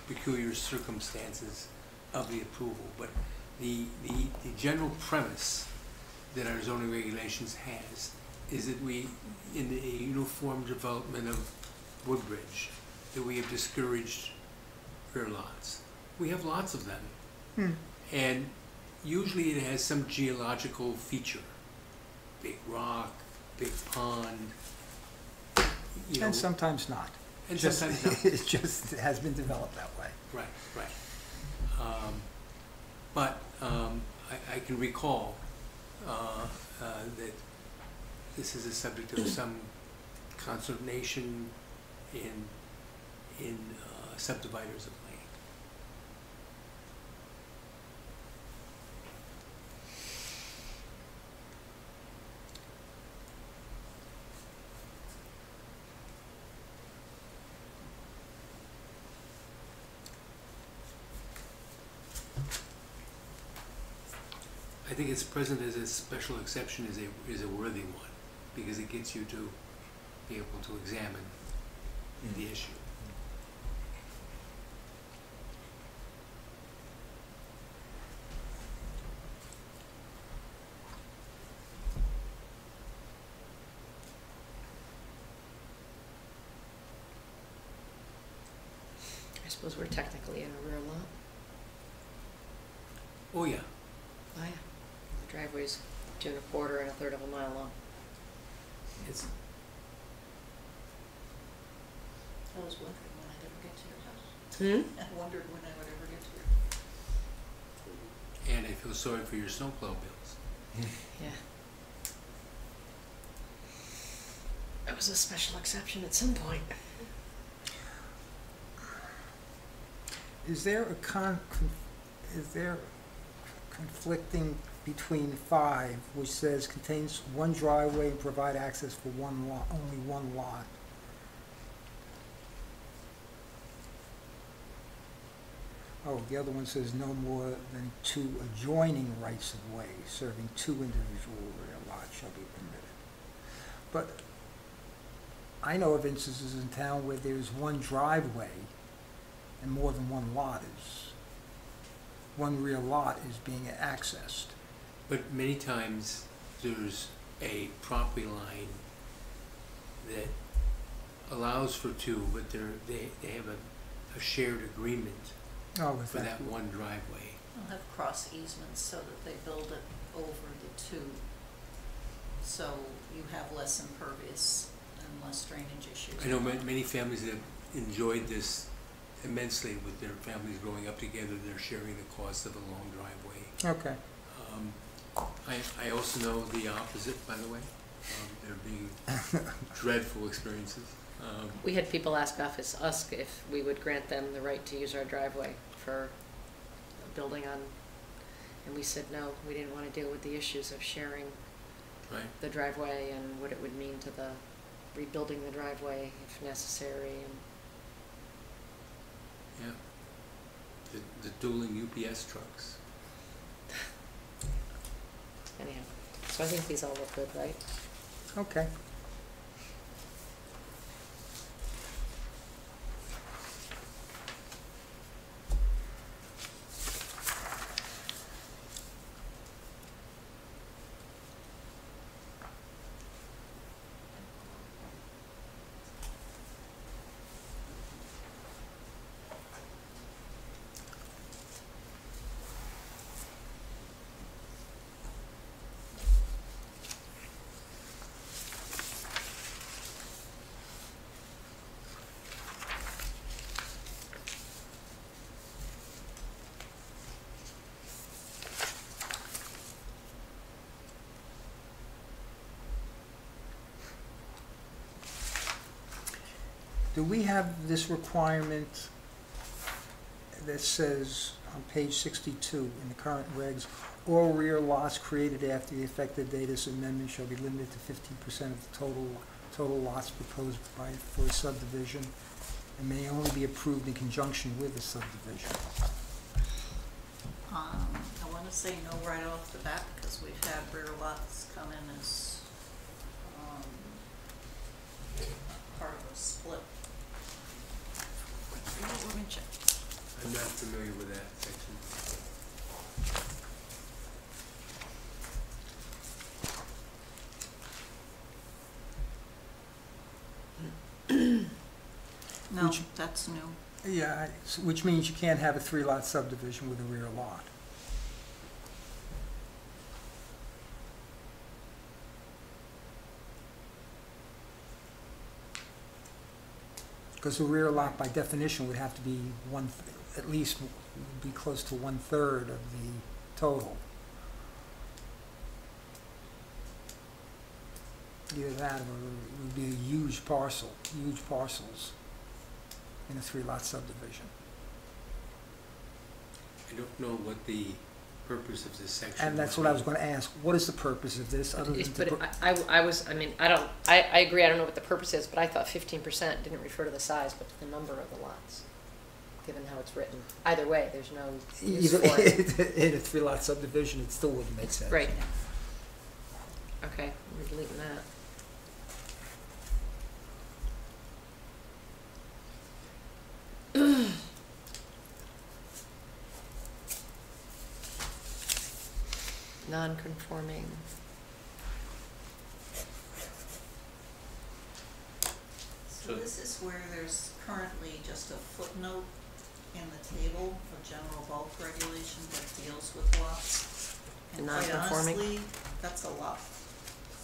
peculiar circumstances of the approval. But the general premise that our zoning regulations has is that we, in the uniform development of Woodbridge, that we have discouraged rear lots. We have lots of them. And usually it has some geological feature. Big rock, big pond, you know. And sometimes not. And Just- sometimes not. It just has been developed that way. Right, right. But I can recall that this is a subject of some consternation in subdividers of land. I think it's present as a special exception is a worthy one, because it gets you to be able to examine the issue. I suppose we're technically in a rear lot. Oh, yeah. Oh yeah. The driveway's 2 1/4 and 1/3 of a mile long. It's, I was wondering when I'd ever get to your house. Hmm? I wondered when I would ever get to your and I feel sorry for your snowplow bills. Yeah. It was a special exception at some point. Is there is there conflicting between 5, which says contains one driveway and provide access for one lot, only one lot? Oh, the other one says no more than 2 adjoining rights of way serving 2 individual rear lots shall be permitted. But I know of instances in town where there's one driveway and more than one rear lot is being accessed. But many times there's a property line that allows for 2, but they have a shared agreement Oh, with for that one driveway. They'll have cross easements so that they build it over the 2 so you have less impervious and less drainage issues. I know many families have enjoyed this immensely with their families growing up together. They're sharing the cost of a long driveway. Okay. I also know the opposite, by the way. There being dreadful experiences. We had people ask us if we would grant them the right to use our driveway for building on, and we said no, we didn't want to deal with the issues of sharing Right. the driveway and what it would mean to the rebuilding the driveway if necessary. And Yeah. The dueling UPS trucks. anyhow, so I think these all look good, right? Okay. Do we have this requirement that says on page 62 in the current regs, all rear lots created after the effective date of this amendment shall be limited to 15% of the total lots proposed for a subdivision and may only be approved in conjunction with the subdivision? I want to say no right off the bat because we've had rear lots come in as part of a split. Let me check. I'm not familiar with that section. No, Which- that's new. Yeah, which means you can't have a 3-lot subdivision with a rear lot. Because the rear lot, by definition, would have to be at least be close to 1/3 of the total. Either that or it would be a huge parcels in a 3-lot subdivision. I don't know what the purpose of this section And that's would what I was be. going to ask. What is the purpose of this other than to But put- I agree, I don't know what the purpose is, but I thought 15% didn't refer to the size, but to the number of the lots, given how it's written. Either way, there's no use Either for it. in a 3-lot subdivision, it still wouldn't make sense. Right. Okay, we're deleting that. Non-conforming. So this is where there's currently just a footnote in the table of general bulk regulation that deals with lots. And quite Non-conforming? honestly, that's a lot.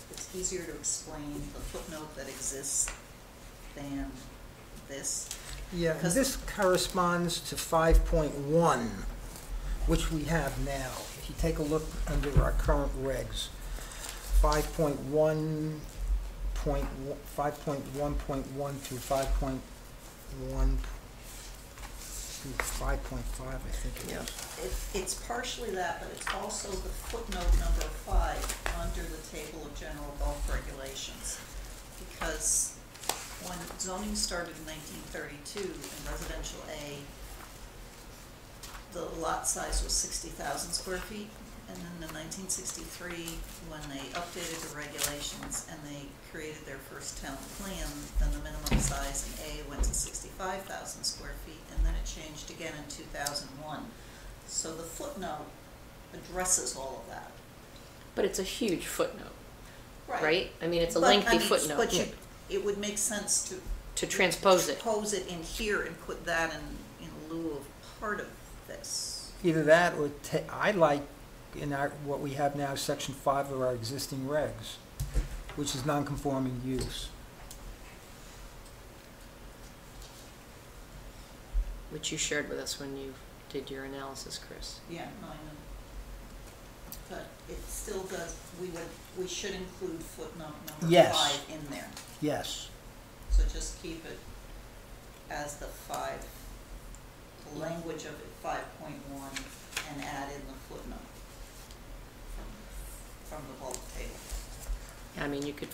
It's easier to explain the footnote that exists than this. Yeah, and Because- this corresponds to 5.1, which we have now. If you take a look under our current regs, 5.1.1 through 5.1 through 5.5, I think it Yeah. is. It's partially that, but it's also the footnote number 5 under the table of general bulk regulations. Because when zoning started in 1932 in residential A, the lot size was 60,000 square feet. And then in 1963, when they updated the regulations and they created their first town plan, then the minimum size in A went to 65,000 square feet, and then it changed again in 2001. So the footnote addresses all of that. But it's a huge footnote, right? I mean, it's a But, I lengthy mean, footnote. But it would make sense to To transpose it. pose it in here and put that in lieu of part of this. Either that or I like in what we have now, section 5 of our existing regs. which is non-conforming use. Which you shared with us when you did your analysis, Chris. Yeah, no, I know. But it still does, we should include footnote number Yes. 5 in there. Yes. So just keep it as the 5, the language of it, 5.1, and add in the footnote from the bulk table. I mean, you could,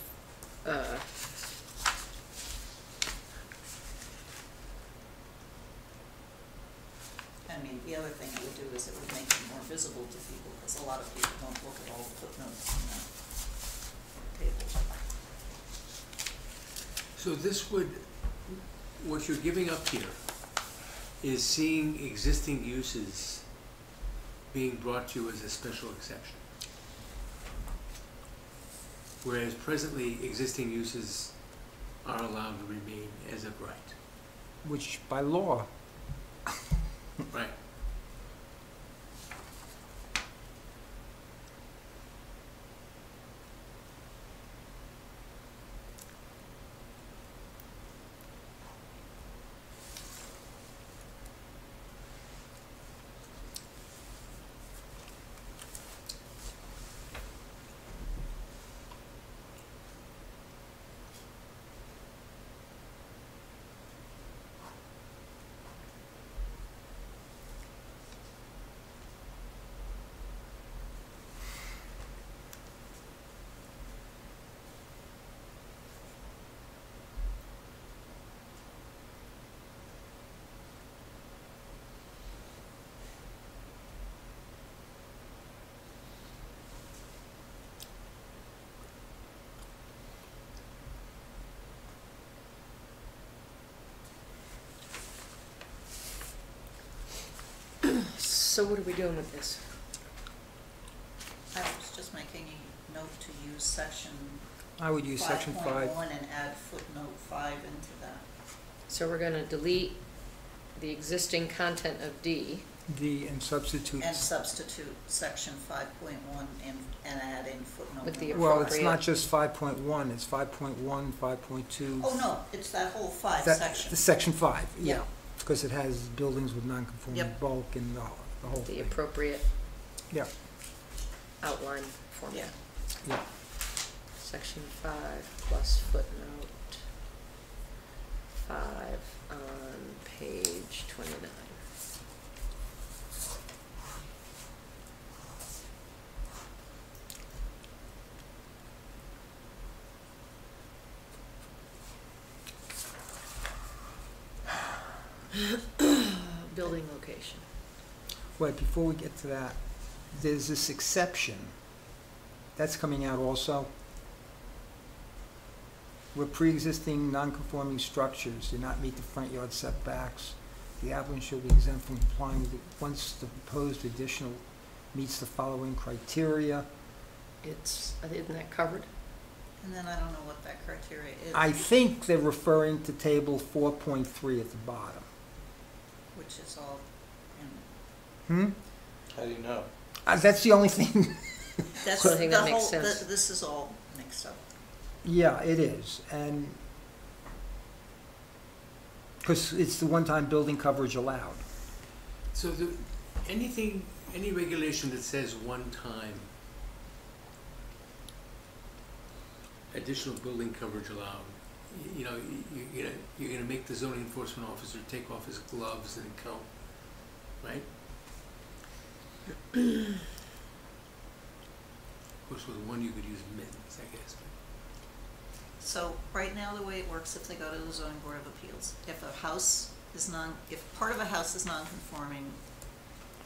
I mean, the other thing it would do is it would make it more visible to people, because a lot of people don't look at all the footnotes in the table. So this would, what you're giving up here is seeing existing uses being brought to you as a special exception. Whereas presently, existing uses are allowed to remain as of right. Which by law, Right. so what are we doing with this? I was just making a note to use section I would use section 5. 5.1 and add footnote 5 into that. So we're gonna delete the existing content of D. D and substitute. And substitute section 5.1 and add in footnote With the number Well, 5. it's not just 5.1, it's 5.1, 5.2. Oh, no, it's that whole 5 That- section. the section 5, yeah, Yep. because it has buildings with non-conforming Yep. bulk and the whole The thing. appropriate Yeah, outline format. Yeah. yeah. Section 5 plus footnote 5 on page 29. Building location. Wait, before we get to that, there's this exception. That's coming out also. Where pre-existing non-conforming structures do not meet the front yard setbacks, the applicant shall be exempt from complying with it once the proposed additional meets the following criteria. Isn't that covered? And then I don't know what that criteria is. I think they're referring to table 4.3 at the bottom. Which is all in. How do you know? That's the only thing. That's So I think the that makes whole, sense. this is all mixed up. Yeah, it is, and because it's the one-time building coverage allowed. So any regulation that says one time additional building coverage allowed, you're gonna make the zoning enforcement officer take off his gloves and count, right? Of course, with one you could use mittens, I guess. So right now, the way it works, if they go to the zoning board of appeals, if a house is if part of a house is non-conforming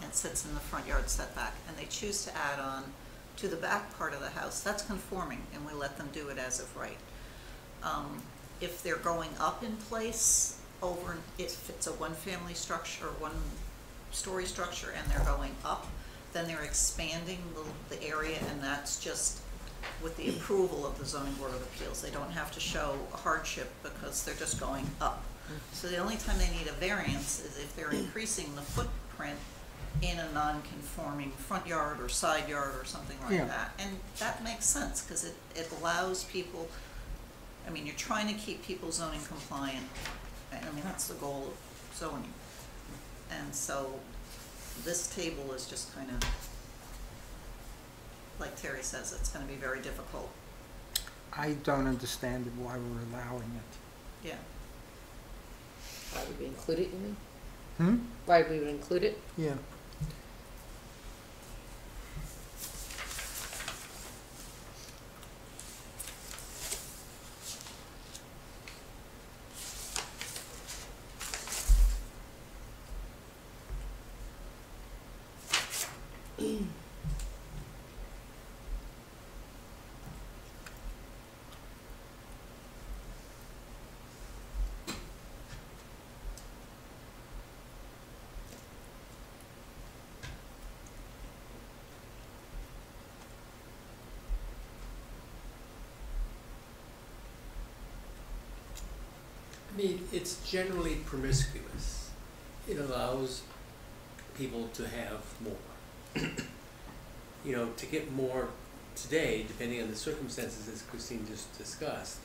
and sits in the front yard setback, and they choose to add on to the back part of the house, that's conforming, and we let them do it as of right. If they're going up in place if it's a one-family structure, or one-story structure, and they're going up, then they're expanding the area, and that's just with the approval of the zoning board of appeals. They don't have to show a hardship because they're just going up. So the only time they need a variance is if they're increasing the footprint in a non-conforming front yard or side yard or something like Yeah. that. And that makes sense, because it allows people, I mean, you're trying to keep people zoning compliant, and I mean, that's the goal of zoning. And so this table is just kind of, like Terry says, it's gonna be very difficult. I don't understand why we're allowing it. Yeah. Why would we include it, you mean? Hmm? Why we would include it? Yeah. I mean, it's generally promiscuous. It allows people to have more. You know, to get more today, depending on the circumstances, as Christine just discussed,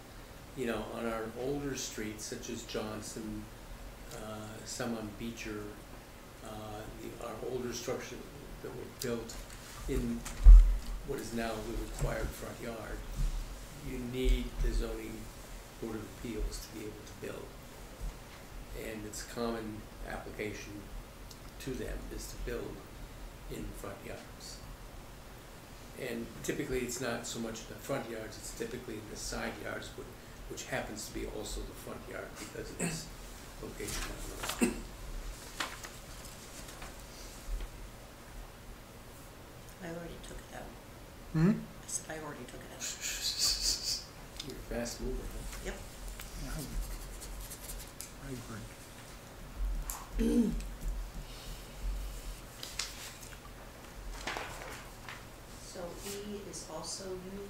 you know, on our older streets such as Johnson, some on Beecher, our older structures that were built in what is now the required front yard, you need the zoning board of appeals to be able to build. And it's common application to them is to build in front yards. And typically it's not so much in the front yards, it's typically in the side yards, which happens to be also the front yard because of its location on the road. I already took it out. Hmm? I said, I already took it out. You're a fast mover, huh? Yep. I agree. So E is also new.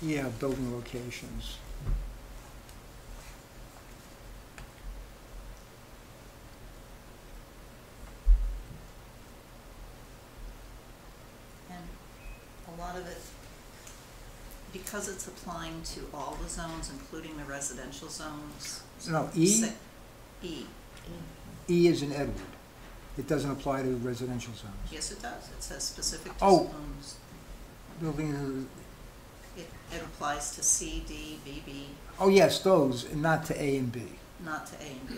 Yeah, building locations. And a lot of it, because it's applying to all the zones, including the residential zones. No, E? E, E is in Edward. It doesn't apply to residential zones. yes it does, it says specific to Oh. zones. Building, It applies to C, D, B, B, oh yes, those, and not to A and B. not to A and B.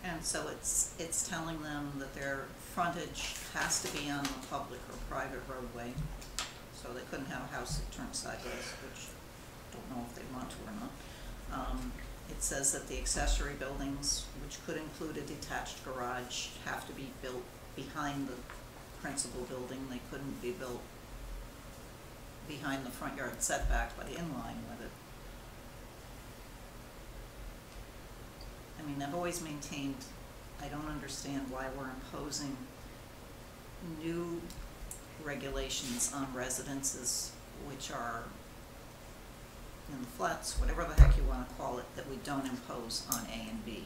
And so it's telling them that their frontage has to be on the public or private roadway. So they couldn't have a house that turned sideways, which I don't know if they want to or not. It says that the accessory buildings, which could include a detached garage, have to be built behind the principal building. They couldn't be built behind the front yard setback, but in line with it. I mean, I've always maintained, I don't understand why we're imposing new regulations on residences which are in the flats, whatever the heck you wanna call it, that we don't impose on A and B.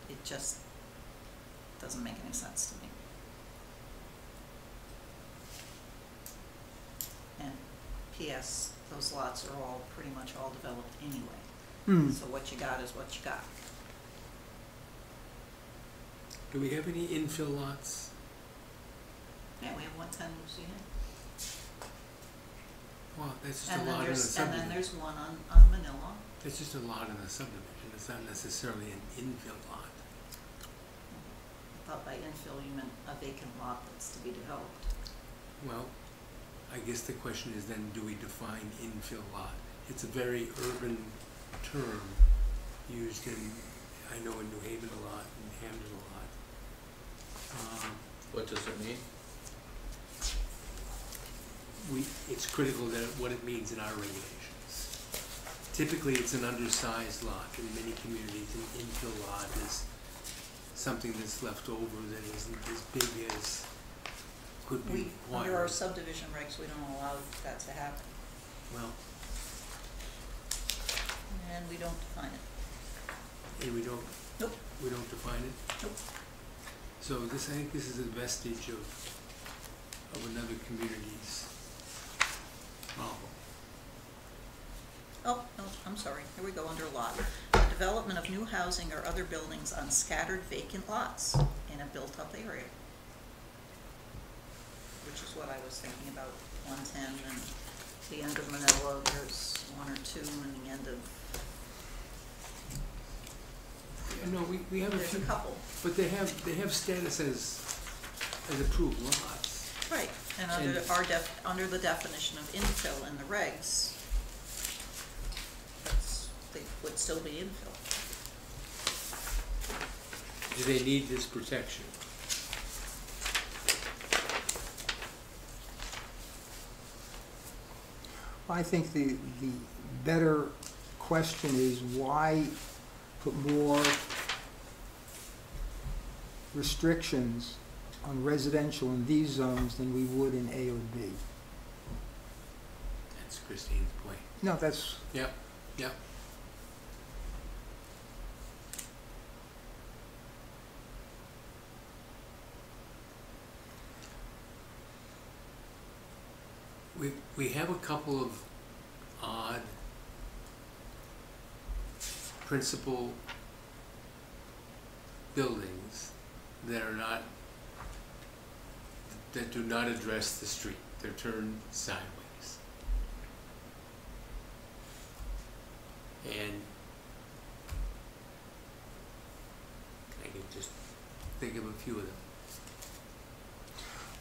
It just doesn't make any sense to me. And P.S., those lots are all, pretty much all developed anyway. Hmm. So what you got is what you got. Do we have any infill lots? Yeah, we have 110 Lucy Inn. Well, that's just And a then lot in a there's, and subdivision. then there's one on Manila. That's just a lot in a subdivision. It's not necessarily an infill lot. I thought by infill you meant a vacant lot that's to be developed. Well, I guess the question is then, do we define infill lot? It's a very urban term used in, I know in New Haven a lot, in Hamden a lot. What does it mean? It's critical that what it means in our regulations. Typically, it's an undersized lot. In many communities, an infill lot is something that's left over that isn't as big as could be Under our required. subdivision regs, we don't allow that to happen, Well, and we don't define it. and we don't Nope. We don't define it? Nope. So this, I think this is a vestige of another community's problem. Oh, no, I'm sorry, here we go, under lot. The development of new housing or other buildings on scattered vacant lots in a built-up area. Which is what I was thinking about, 110 and the end of Manila, there's one or two, and the end of, No, we have a there's a few, couple. but they have status as approved lots. Right, and under the definition of infill in the regs, they would still be infill. Do they need this protection? I think the better question is why put more restrictions on residential in these zones than we would in A or B? That's Christine's point. No, that's, Yep, yep. We have a couple of odd principal buildings that are not, that do not address the street. They're turned sideways. And I can just think of a few of them.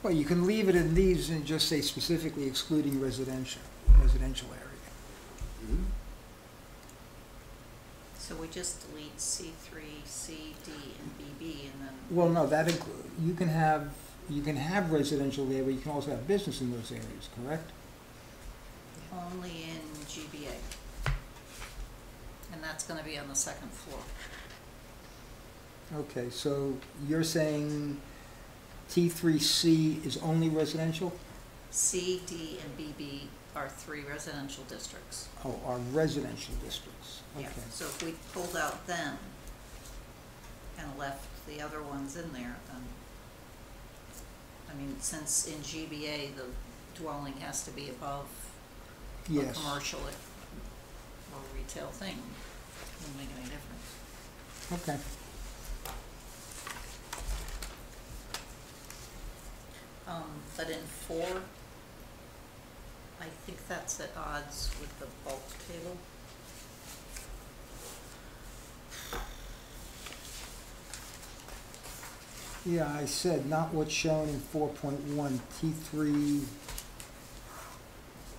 well, you can leave it in these and just say specifically excluding residential area. Mm-hmm. So we just delete C3, C, D, and BB, and then, Well, no, that you can have residential there, but you can also have business in those areas, correct? only in GBA. And that's gonna be on the second floor. Okay, so you're saying T3C is only residential? C, D, and BB are 3 residential districts. Oh, are residential districts, okay. Yeah, so if we pulled out them and left the other ones in there, then, I mean, since in GBA, the dwelling has to be above a Yes, commercial or retail thing, wouldn't make any difference. okay. But in 4, I think that's at odds with the bulk table. Yeah, I said not what's shown in 4.1, T3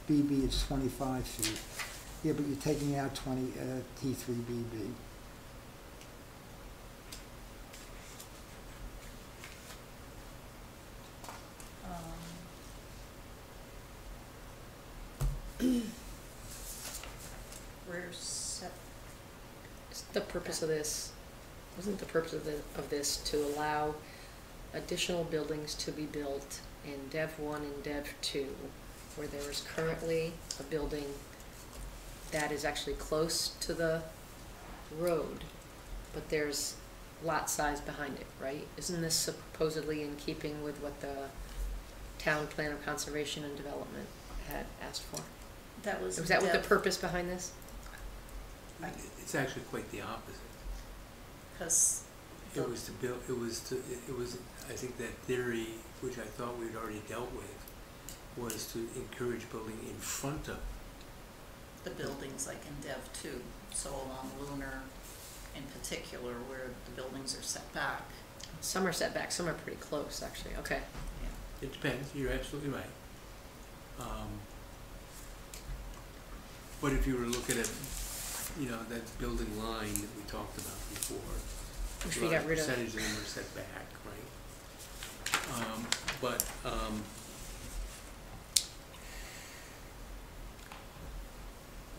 BB is 25 feet. Yeah, but you're taking out T3 BB. Rear set, Is the purpose of this, wasn't the purpose of this to allow additional buildings to be built in Dev 1 and Dev 2, where there is currently a building that is actually close to the road, but there's lot size behind it, right? Isn't this supposedly in keeping with what the Town Plan of Conservation and Development had asked for? that was. Was that what the Dev- purpose behind this? It's actually quite the opposite. 'Cause It was to build, it was, I think that theory, which I thought we'd already dealt with, was to encourage building in front of. the buildings like in Dev 2, so along Lunar in particular, where the buildings are set back. Some are set back, some are pretty close, actually, okay. It depends, you're absolutely right. But if you were to look at it, you know, that building line that we talked about before, Which a we large got rid of. percentage of them are set back, right?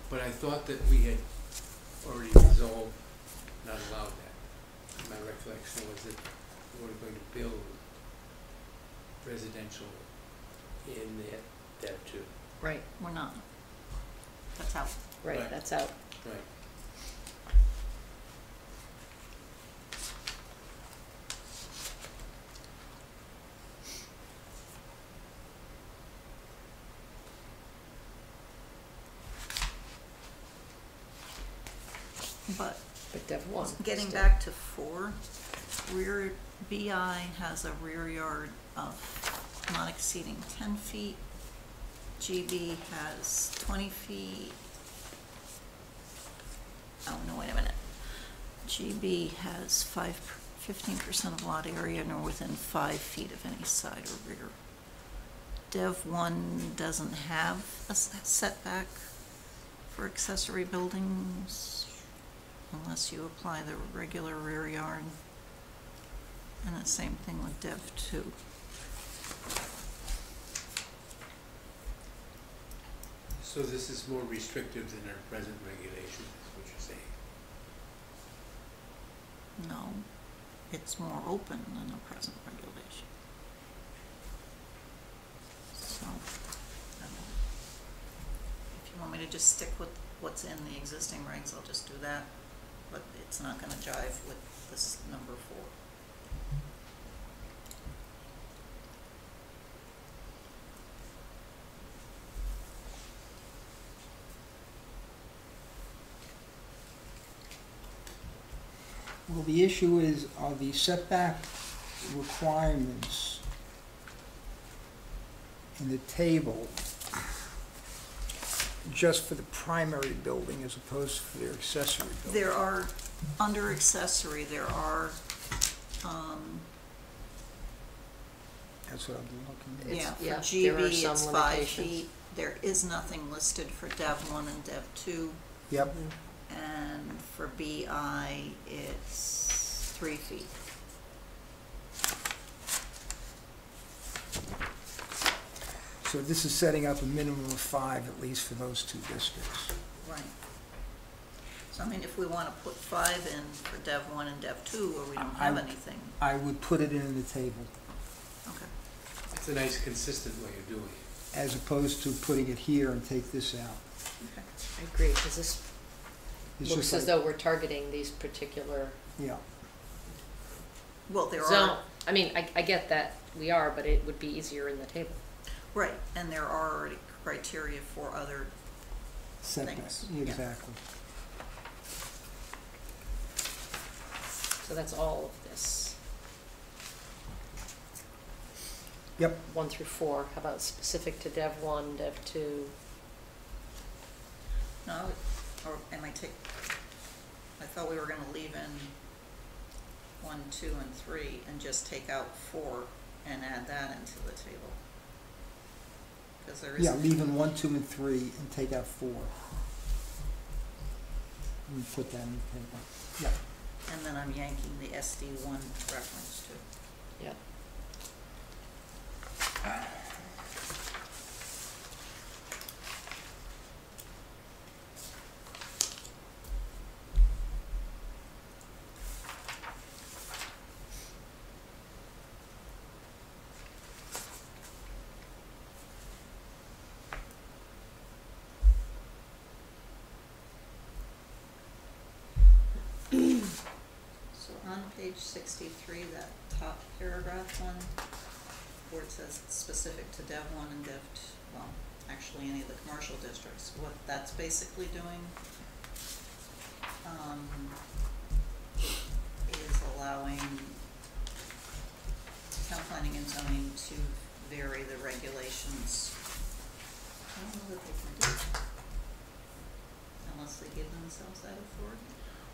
But I thought that we had already resolved not allowed that. My recollection was that we were going to build residential in that too. Right, We're not. That's out. right, Right. that's out. Right. But But Dev 1. getting still. back to 4, rear, BI has a rear yard of not exceeding 10 feet. GB has 20 feet. Oh, no, wait a minute. GB has 15% of lot area nor within 5 feet of any side or rear. Dev 1 doesn't have a setback for accessory buildings unless you apply the regular rear yard. And the same thing with Dev 2. So this is more restrictive than our present regulations, is what you're saying? No, it's more open than the present regulation. So, if you want me to just stick with what's in the existing regs, I'll just do that, but it's not gonna jive with this number 4. Well, the issue is, are the setback requirements in the table just for the primary building as opposed to for their accessory building? There are, under accessory, there are, That's what I'm looking at. It's- for yeah, there are GB, some it's 5 limitations. feet. There is nothing listed for Dev 1 and Dev 2. Yep, And for BI, it's 3 feet. so this is setting up a minimum of 5 at least for those 2 districts. Right. So I mean, if we want to put 5 in for Dev 1 and Dev 2, where we don't have I- anything, I would put it in the table okay. It's a nice consistent way of doing it. as opposed to putting it here and take this out. Okay. I agree, because this It's looks just as like, though we're targeting these particular yeah, Well, there zone. are, I mean, I get that we are, but it would be easier in the table. right, and there are already criteria for other, setbacks, yeah. exactly. So that's all of this, Yep, 1 through 4. How about specific to Dev 1, Dev 2? no, or am I thought we were gonna leave in 1, 2, and 3 and just take out 4 and add that into the table. Because there is. yeah, leaving 1, 2, and 3 and take out 4. And put that in the table. Yeah. And then I'm yanking the SD1 reference too. Yep. So on page 63, that top paragraph one, where it says it's specific to Dev 1 and Dev 2, well, actually any of the commercial districts, what that's basically doing is allowing town planning and zoning to vary the regulations. I don't know that they can do it unless they give themselves that authority.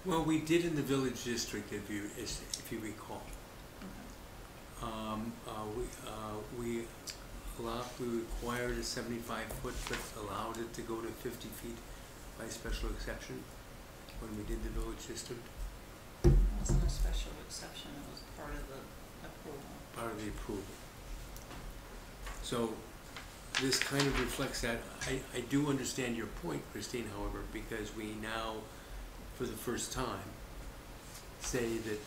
Well, we did in the village district, if you recall. We required a 75-foot, but allowed it to go to 50 feet by special exception when we did the village district. It wasn't a special exception, it was part of the approval. Part of the approval. So this kind of reflects that. I do understand your point, Christine, however, because we now, for the first time, say that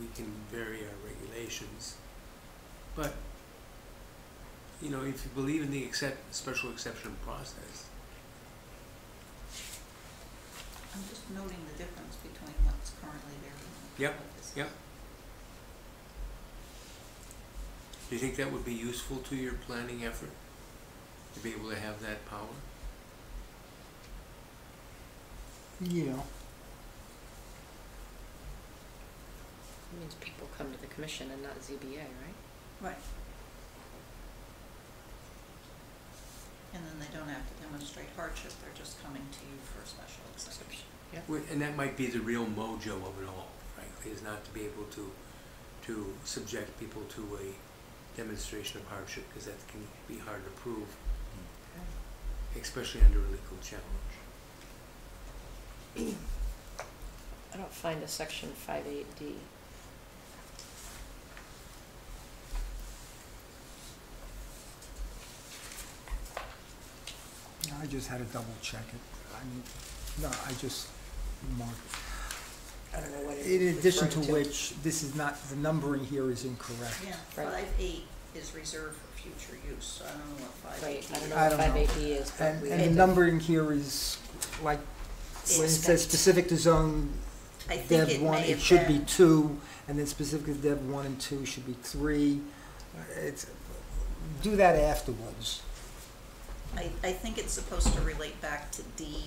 we can vary our regulations. But, you know, if you believe in the special exception process, I'm just noting the difference between what's currently there and Yep, what this is. yep. Do you think that would be useful to your planning effort, to be able to have that power? Yeah. Means people come to the commission and not ZBA, right? Right. And then they don't have to demonstrate hardship, they're just coming to you for a special exception. Yeah. And that might be the real mojo of it all, frankly, is not to be able to subject people to a demonstration of hardship, because that can be hard to prove, especially under a legal challenge. I don't find a section 5.8D. I just had to double check it. I mean, no, I just marked it. I don't know what it In is addition to referring which, this is not, the numbering here is incorrect. Yeah, Right. 5.8 is reserved for future use, so I don't know what 5.8 Right, is. I don't know I what don't know. 5.8D is, but And we the had to- numbering here is like, when it says specific to zone I think Dev it 1, may it have should be been, 2, and then specific to Dev 1 and 2 should be 3. It's, do that afterwards. I think it's supposed to relate back to D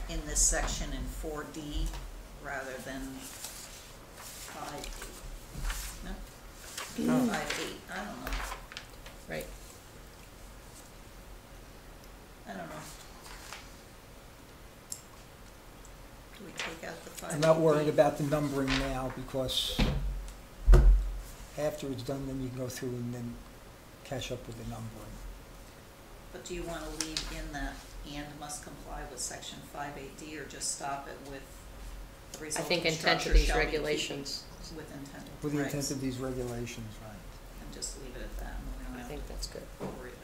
in this section in 4D rather than 5.8. No? 5.8, I don't know. Right. I don't know. Do we take out the 5.8? I'm not worried about the numbering now, because after it's done, then you can go through and then catch up with the numbering. But do you want to leave in that and must comply with section 5.8D, or just stop it with the I resulting think intent structure of these shall be regulations, keeping with intent of With the regs, intent of these regulations, right. and just leave it at that, and we I don't have think that's good. to worry about it.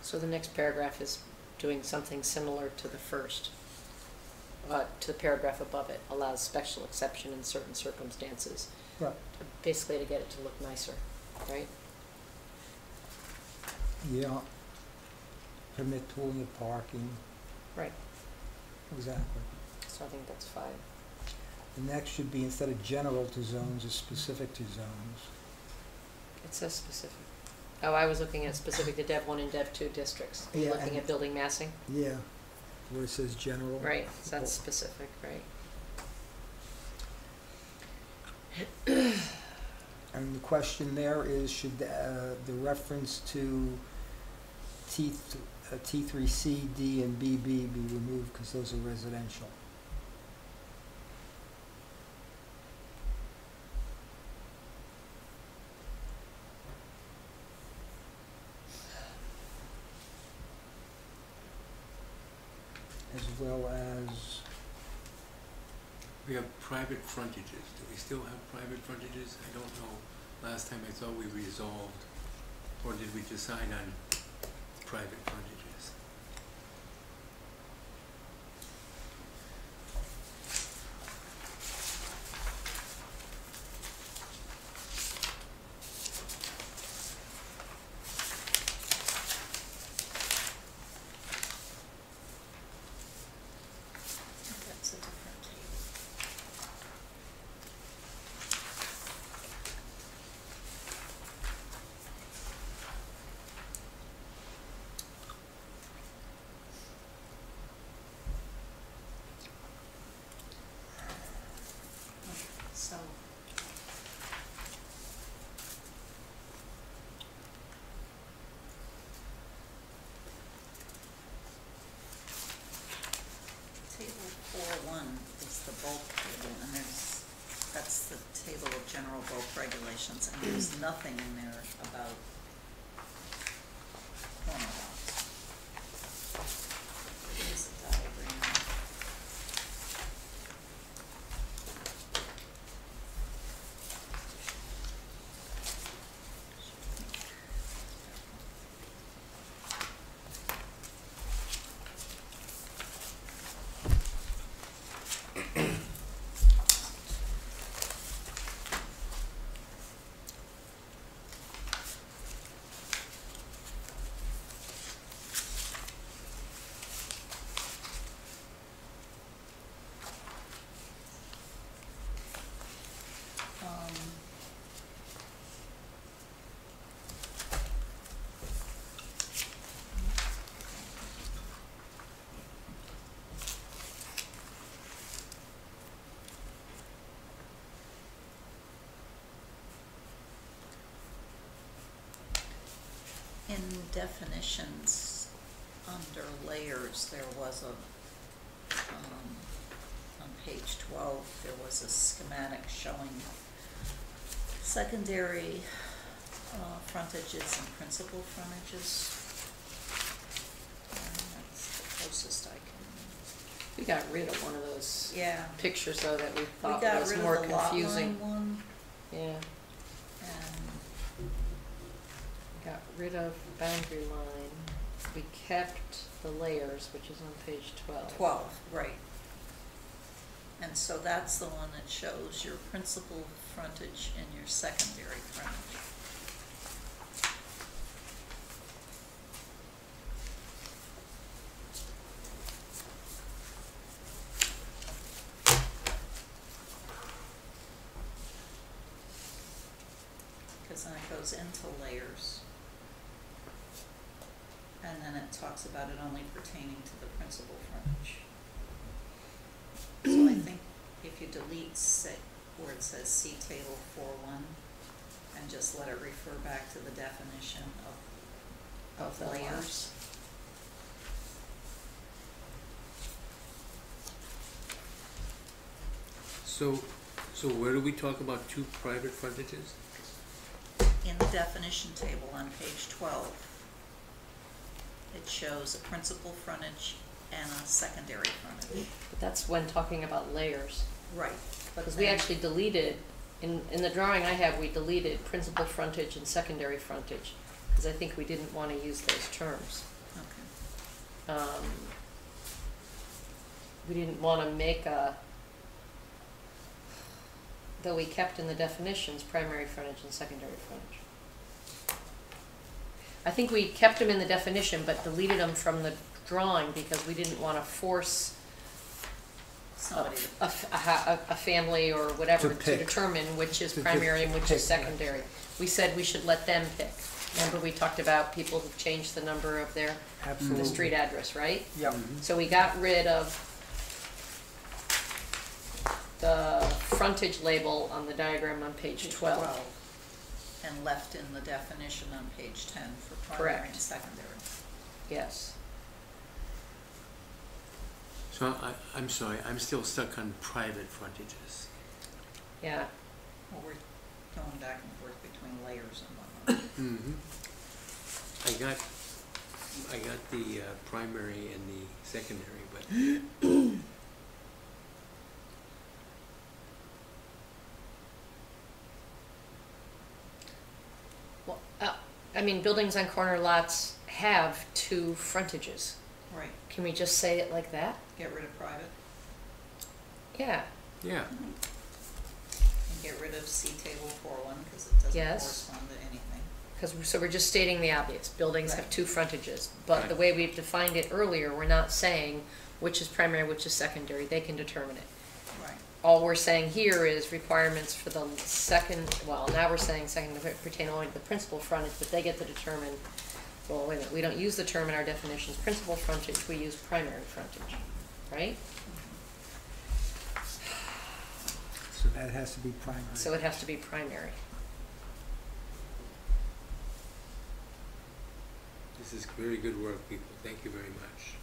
So the next paragraph is doing something similar to the first, to the paragraph above it, allows special exception in certain circumstances, Right. basically to get it to look nicer, right? Yeah. Permit tooling and parking, Right, exactly. so I think that's fine. The next should be, instead of general to zones, is specific to zones. It says specific. Oh, I was looking at specific to Dev 1 and Dev 2 districts. Are you Yeah, looking and- at building massing? Yeah, where it says general. Right, so that's specific, right? And the question there is, should the reference to T3C, D, and BB be removed because those are residential? As well as, We have private frontages. Do we still have private frontages? I don't know. Last time I thought we resolved, or did we decide on private frontages? That's a different table. So, table 4.1 is the bulk table, and that's the table of general bulk regulations, and there's nothing in there about corner lots. It is definitions, under layers, there was on page 12, there was a schematic showing secondary frontages and principal frontages. And that's the closest I can, We got rid of one of those yeah. pictures though that we We thought got was rid more of the lot confusing. line one, Yeah, and got rid of boundary line. We kept the layers, which is on page 12. 12, right. And so that's the one that shows your principal frontage and your secondary frontage. Because then it goes into layers. And then it talks about it only pertaining to the principal frontage. So I think if you delete where it says see table 4.1 and just let it refer back to the definition of the layers. lots. So where do we talk about two private frontages? In the definition table on page 12, it shows a principal frontage and a secondary frontage. But that's when talking about layers. Right. Because we actually deleted, in the drawing I have, we deleted principal frontage and secondary frontage, because I think we didn't want to use those terms. Okay. We didn't want to make though we kept in the definitions primary frontage and secondary frontage. I think we kept them in the definition but deleted them from the drawing because we didn't want to force Somebody to a family or whatever To to pick. determine which is To primary and which pick, is yeah. secondary. We said we should let them pick. Remember we talked about people who've changed the number of the Absolutely. street address, right? Yep. So we got rid of the frontage label on the diagram on page 12. And left in the definition on page 10 for primary Correct. and secondary. Yes. So I'm sorry, I'm still stuck on private frontages. Yeah. Well, we're going back and forth between layers and whatnot. I got the primary and the secondary, but Well, I mean, buildings on corner lots have two frontages. Right. Can we just say it like that? Get rid of private Yeah. yeah. and get rid of C table 4.1 because it doesn't Yes. correspond to anything. Because so we're just stating the obvious. Buildings have Right. two frontages, but the Right. way we've defined it earlier, we're not saying which is primary, which is secondary. They can determine it. Right. All we're saying here is requirements for the second, well, now we're saying second pertain only to the principal frontage, but they get to determine, well, wait a minute, we don't use the term in our definitions, principal frontage, we use primary frontage, right? So that has to be primary. So it has to be primary. This is very good work, people. Thank you very much.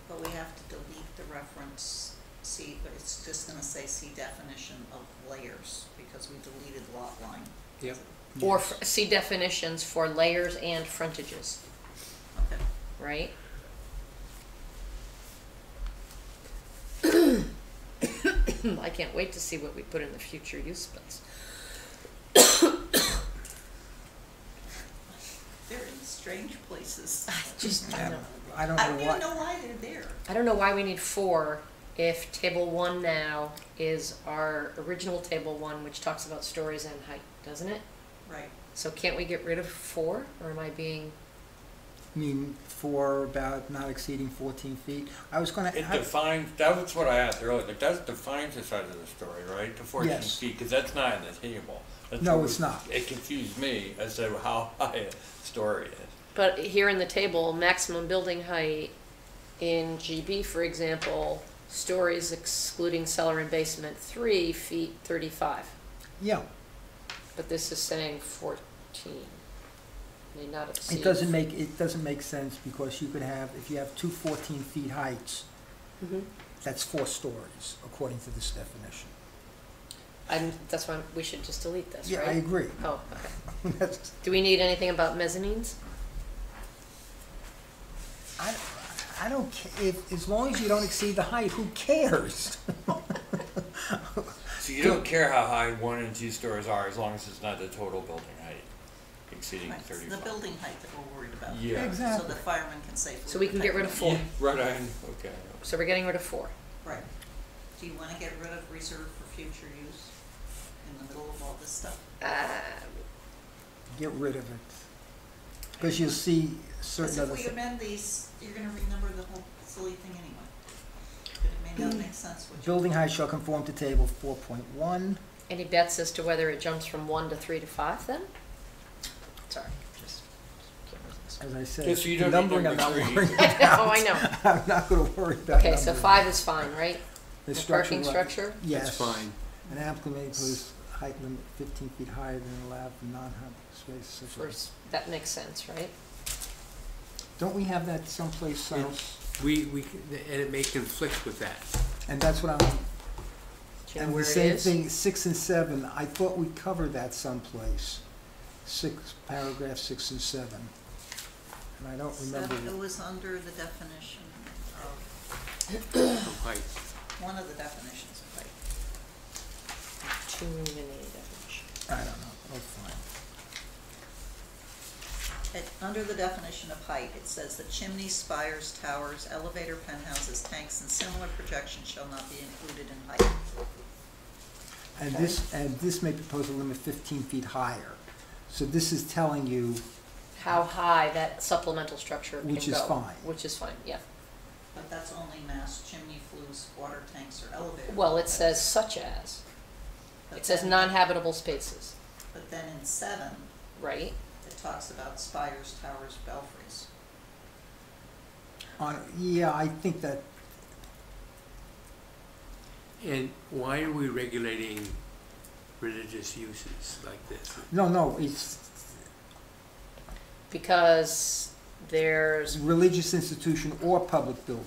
But we have to delete the reference C, but it's just gonna say C definition of layers because we deleted lot line. Yep. Or Yes. see definitions for layers and frontages, Okay. right? I can't wait to see what we put in the future use space. They're in strange places. Just, Yeah, I I don't I know don't even what, know why they're there. I don't know why we need 4 if table 1 now is our original table 1, which talks about stories and height, doesn't it? Right. So can't we get rid of 4, or am I being, I mean, for about not exceeding 14 feet. I was gonna, It defines, that's what I asked earlier, it does define the size of the story, right, to 14 Yes. feet, because that's not in the table. That's No, what it's not. It confused me as to how high a story is. but here in the table, maximum building height in GB, for example, stories excluding cellar and basement, 3 feet 35. yeah, But this is saying 14, may not exceed. It doesn't make sense because you could have, if you have two 14-feet heights, Mhm. that's 4 stories, according to this definition. That's why we should just delete this, right? Yeah, I agree. Oh, okay. That's- Do we need anything about mezzanines? I don't care, as long as you don't exceed the height, who cares? So you don't care how high 1 and 2 stories are as long as it's not the total building height exceeding Right, it's 35. the building height that we're worried about. Yeah. So Exactly. the firemen can safely. So we can get rid of 4. Yeah, right, okay. So we're getting rid of 4. Right. Do you wanna get rid of reserve for future use in the middle of all this stuff? Get rid of it. Because you'll see certain Because other if we things. amend these, you're gonna renumber the whole silly thing anyway. But it may not make sense what you. Building height shall conform to table 4.1. Any bets as to whether it jumps from 1 to 3 to 5 then? Sorry, just can't resist. As I said, Okay, so you the don't need numbering I'm number not 3. worried about. Oh, I know. I'm not gonna worry about Okay, so numbering. 5 is fine, right? The The structure parking li- structure? Yes. That's fine. An applicant may impose height limit 15 feet higher than allowed for non-habitable spaces such as. First, that makes sense, right? Don't we have that someplace else? And it may conflict with that. And that's what I'm, Do you know and where the it same is? thing, 6 and 7, I thought we covered that someplace. Paragraph 6 and 7. And I don't remember. It was under the definition of, Of height. one of the definitions of height. Too many definitions. I don't know, oh, fine. Under the definition of height, it says that chimneys, spires, towers, elevator, penthouses, tanks, and similar projections shall not be included in height. And Okay. this may propose a limit 15 feet higher. So this is telling you, How high that supplemental structure can go. Which is fine. Which is fine, yeah. But that's only mass chimney flues, water tanks, or elevator. Well, it says such as. But It says then- non-habitable spaces, But then in 7, right? it talks about spires, towers, belfries. yeah, I think that, And why are we regulating religious uses like this? no, it's Because there's, religious institution or public building.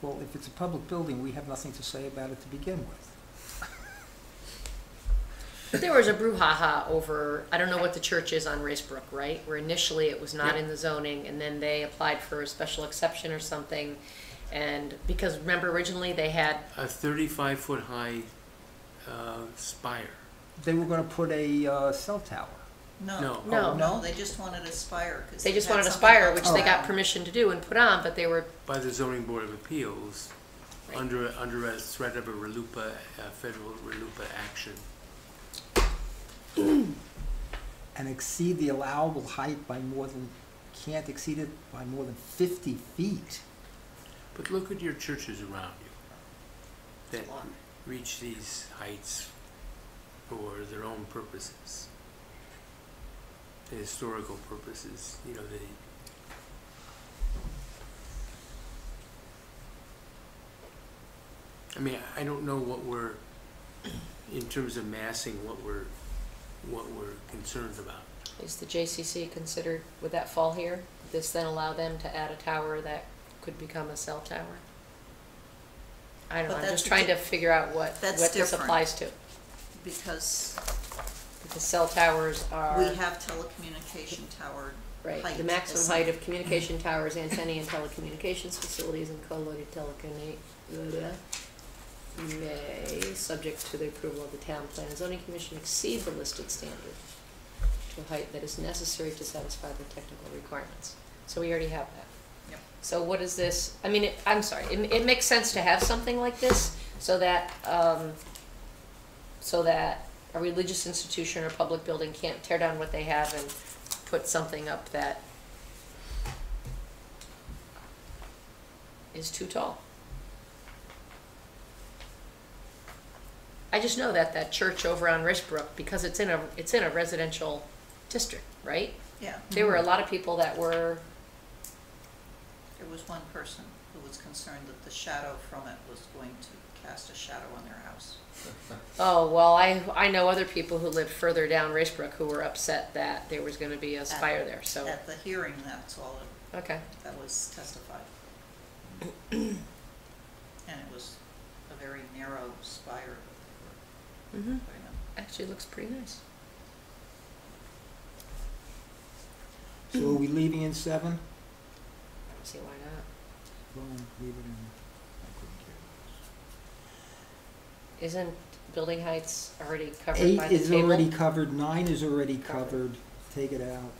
Well, if it's a public building, we have nothing to say about it to begin with. there was a brouhaha over, I don't know what the church is on Racebrook, right? Where initially it was not Yeah. in the zoning, and then they applied for a special exception or something. And because remember originally they had, A 35-foot high spire. They were gonna put a cell tower. No. No. No, they just wanted a spire, because. they just wanted a spire, which they got Oh. permission to do and put on, but they were, By the zoning board of appeals, Right. under a threat of a RLUIPA, federal RLUIPA action. And exceed the allowable height by can't exceed it by more than 50 feet. But look at your churches around you that reach these heights for their own purposes, the historical purposes, you know, I mean, I don't know what we're, in terms of massing, what we're concerned about. is the JCC considered, would that fall here? Would this then allow them to add a tower that could become a cell tower? I don't know, But I'm that's just trying to di- figure out what that's this different. applies to. Because Because cell towers are, we have telecommunication tower right, height the maximum is- height of communication towers, antennae, and telecommunications facilities and co-located may, subject to the approval of the town plan and zoning commission, exceed the listed standard to a height that is necessary to satisfy the technical requirements. So we already have that. Yep. So what is this, I mean, I'm sorry, it makes sense to have something like this so that a religious institution or public building can't tear down what they have and put something up that is too tall. I just know that that church over on Rishbrook, because it's in a residential district, right? Yeah, There were a lot of people that were, there was one person who was concerned that the shadow from it was going to cast a shadow on their house. Oh, well, I know other people who lived further down Racebrook who were upset that there was gonna be a spire there, so, At the hearing, that's all okay. that was testified. And it was a very narrow spire that they were Mm-hmm. putting up. Actually, looks pretty nice. So are we leaving in 7? I don't see why not. Well, leave it in. I couldn't care less. Isn't building heights already covered 8 by the is table? already covered, 9 is already Covered. covered, take it out.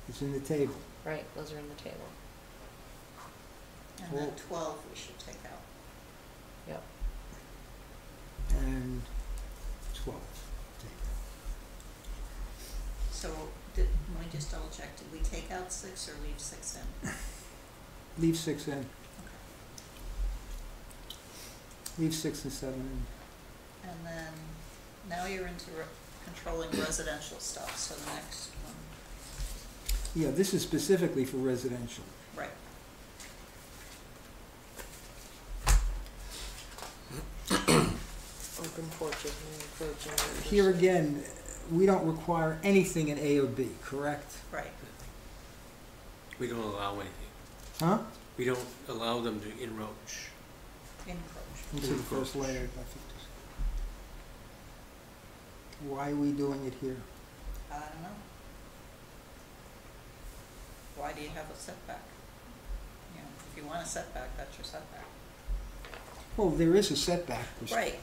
It's in the table. Right, those are in the table. And then Well- 12 we should take out. Yep. And 12, take So let me just double check, did we take out 6 or leave 6 in? out. Leave 6 in. Leave 6 and 7 in. And then, now you're into controlling residential stuff, so the next one, Yeah, this is specifically for residential. right. Open porches, no encroaching neighbors. Here again, we don't require anything in A or B, correct? Right. We don't allow anything. Huh? We don't allow them to encroach. Encroach. Into the first layer, I think. Why are we doing it here? I don't know. Why do you have a setback? You know, if you want a setback, that's your setback. Well, there is a setback. Right,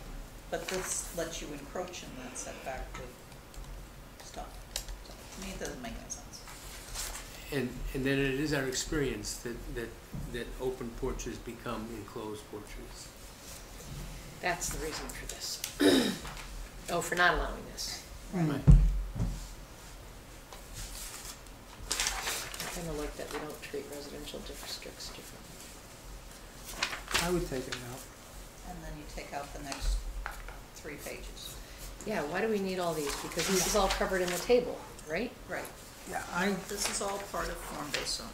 but this lets you encroach in that setback with stuff. So to me, it doesn't make any sense. And then it is our experience that open porches become enclosed porches. That's the reason for this. Oh, for not allowing this. Mm. I kinda like that we don't treat residential districts differently. I would take it out. And then you take out the next 3 pages. Yeah, why do we need all these? Because this is all covered in the table, right? Right. Yeah, This is all part of form-based zoning.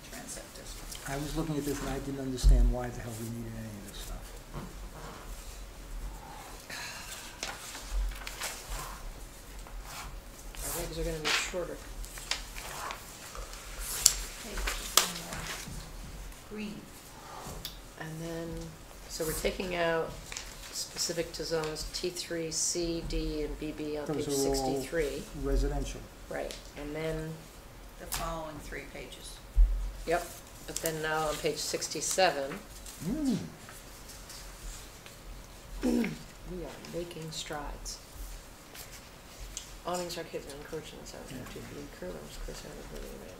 The Transit district. I was looking at this and I didn't understand why the hell we needed any of this stuff. Our legs are gonna be shorter. Hey, green. And then, so we're taking out specific to zones T3, C, D, and BB on Those page are all- 63. Residential. Right, and then, The following 3 pages. yep, but then now on page 67, Mm. we are making strides. Awnings, arcades, and encroaching sounds have to be curlers, Chris Adams, living man.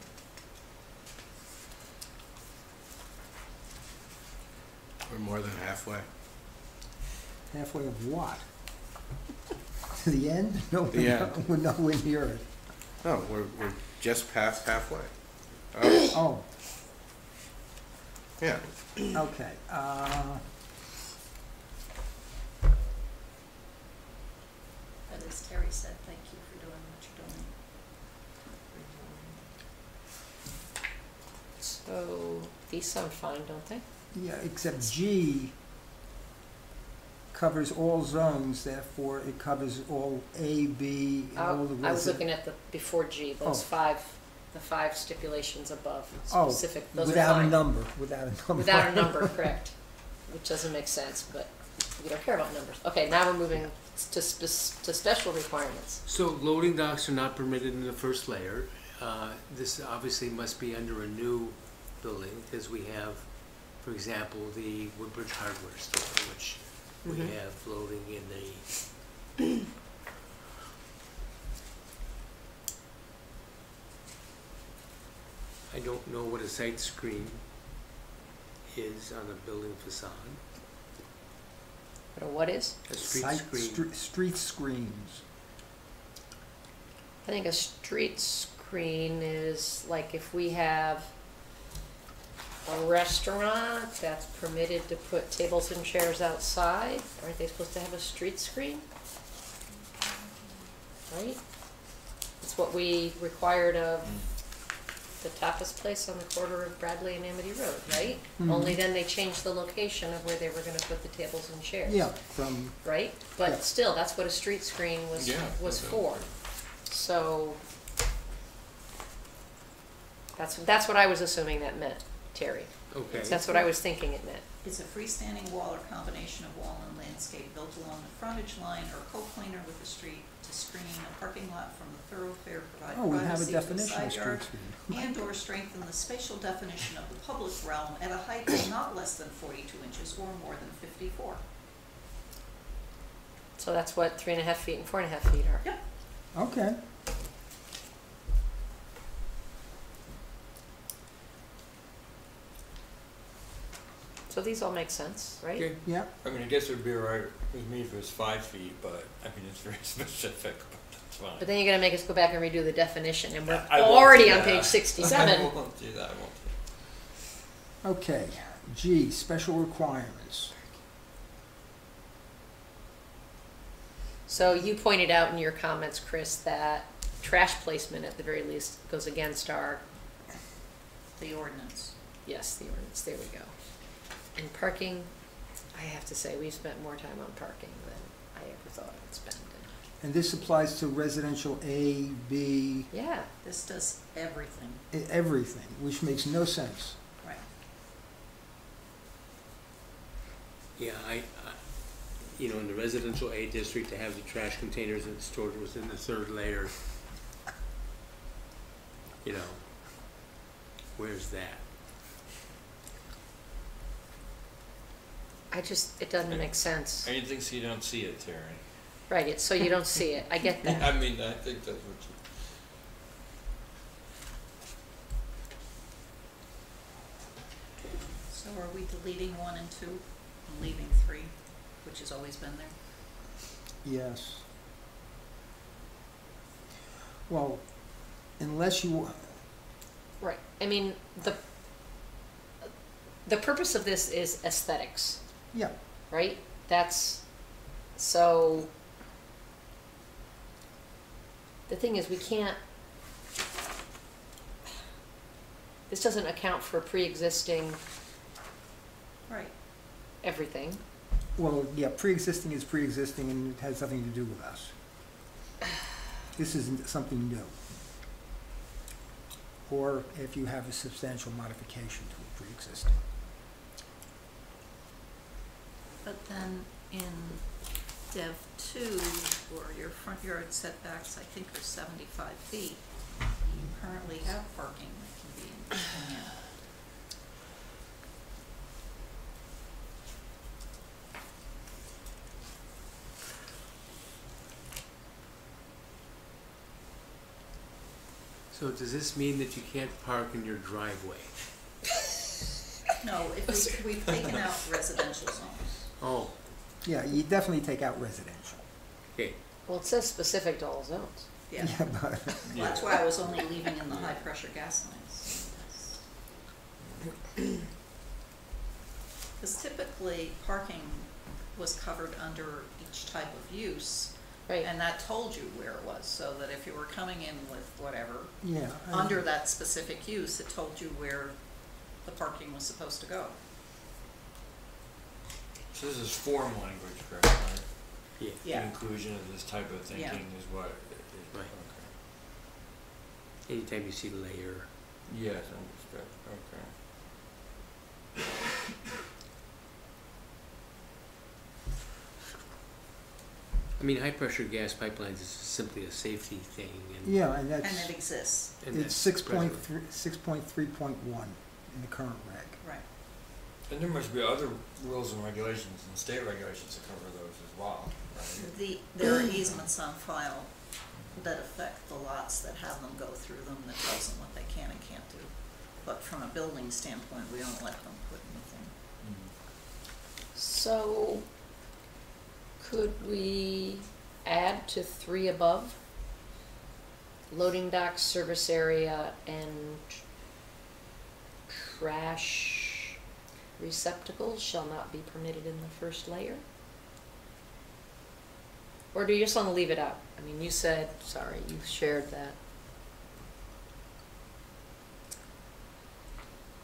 We're more than halfway. Halfway of what? To the end? No, The end. we're nowhere near it. No, we're just past halfway. Oh, Yeah, okay. But as Terry said, thank you for doing what you're doing. So, these sound fine, don't they? Yeah, except G covers all zones, therefore it covers all A, B, and all the I was resi- looking at the, before G, those Oh. the 5 stipulations above, Oh, specific, those are without a fine. number, without a number. Without a number, correct, which doesn't make sense, but we don't care about numbers. Okay, now we're moving to special requirements. So loading docks are not permitted in the first layer. This obviously must be under a new building, because we have, for example, the Woodbridge Hardware store, which we Mhm. have loading in the I don't know what a sight screen is on a building facade. But what is? A street Site screen. street screens. I think a street screen is like if we have a restaurant that's permitted to put tables and chairs outside, aren't they supposed to have a street screen? Right? It's what we required of the tapas place on the corner of Bradley and Amity Road, right? Mhm. Only then they changed the location of where they were gonna put the tables and chairs. Yeah, from, Right? Yeah. But still, that's what a street screen was, Yeah, was that's for. So, that's what I was assuming that meant, Terry. Okay. That's what I was thinking it meant. It's a freestanding wall or combination of wall and landscape built along the frontage line or co-planar with the street to screen a parking lot from the thoroughfare, provide oh, we have a privacy to the definition side of street yard, screen. and/or strengthen the spatial definition of the public realm at a height of not less than 42 inches or more than 54. So that's what 3.5 feet and 4.5 feet are. Yep. Okay, So these all make sense, right? Okay. yeah, I mean, I guess it would be all right with me if it was 5 feet, but, I mean, it's very specific, but that's fine. But then you're gonna make us go back and redo the definition, and we're I won't already do on that. page I 67. won't do that, I won't do okay. G, special requirements. So you pointed out in your comments, Chris, that trash placement at the very least goes against our, The ordinance. yes, the ordinance, there we go. And parking, I have to say, we've spent more time on parking than I ever thought I'd spend. And this applies to residential A, B, Yeah, This does everything. everything, which makes no sense. Right. Yeah, in the residential A district, to have the trash containers and stored within the third layer, where's that? it doesn't make sense. that. Anything so you don't see it, Terry. Right, it's so you don't see it, I get that. I mean, I think that's what you. So are we deleting 1 and 2 and leaving 3, which has always been there? Yes. Well, unless you, Right, I mean, the purpose of this is aesthetics, yeah, right? That's, so, the thing is, we can't, this doesn't account for pre-existing Right. everything. well, yeah, pre-existing is pre-existing and it has nothing to do with us. This isn't something new. Or if you have a substantial modification to a pre-existing. But then in Dev 2, where your front yard setbacks, I think, are 75 feet, you currently have parking that can be in. So does this mean that you can't park in your driveway? No, if we've taken out residential zones. Oh, Yeah, you definitely take out residential. okay. Well, it says specific to all zones. Yeah. But, Well, that's why I was only leaving in the high-pressure gas lines. Because typically, parking was covered under each type of use, Right, and that told you where it was, so that if you were coming in with whatever, yeah. under that specific use, it told you where the parking was supposed to go. So this is form language, correct, right? Yeah. Yeah. The inclusion of this type of thinking Yeah. is what. Right. Okay. Anytime you see layer. Yes, understood, okay. I mean, high-pressure gas pipelines is simply a safety thing, and. Yeah, and And that's, it exists, and it's that's 6.3, 6.3.1 in the current reg. right. And there must be other rules and regulations and state regulations that cover those as well, right? There are easements on file that affect the lots that have them go through them, that tells them what they can and can't do. But from a building standpoint, we don't let them put anything. so could we add to 3 above? Loading docks, service area, and trash receptacles shall not be permitted in the first layer? Or do you just want to leave it out? I mean, you said, sorry, you shared that.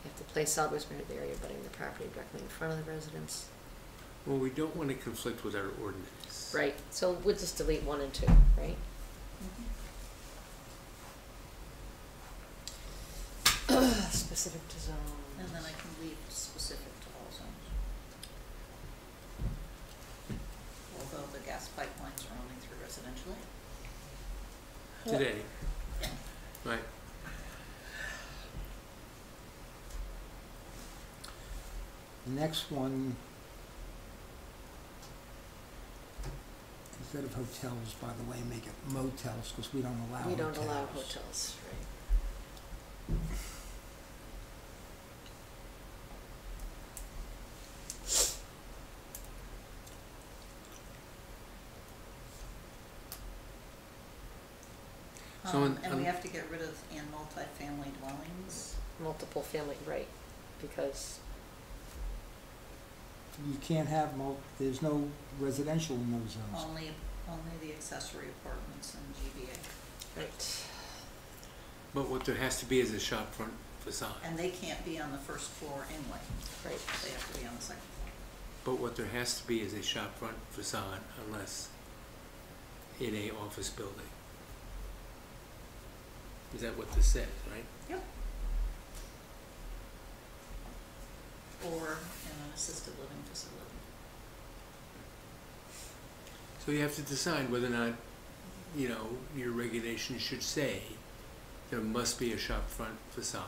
You have to place solid waste near the area abutting the property directly in front of the residence. Well, we don't want to conflict with our ordinance. Right, so we'll just delete 1 and 2, right? Specific to zone. And then I can leave specific to all zones. Although the gas pipelines are running through residential area. Today, Yeah. right? The next one, instead of hotels, by the way, make it motels, because we don't allow We hotels. don't allow hotels, right? So And we have to get rid of and multifamily dwellings. Multiple family, right, because, You can't have there's no residential in those zones. Only the accessory apartments and GBA. right, But what there has to be is a shop front facade. And they can't be on the first floor anyway. right. They have to be on the second floor. But what there has to be is a shop front facade unless in a office building. Is that what this says, right? Yep. Or in an assisted living facility. So you have to decide whether or not, you know, your regulation should say there must be a shop front facade.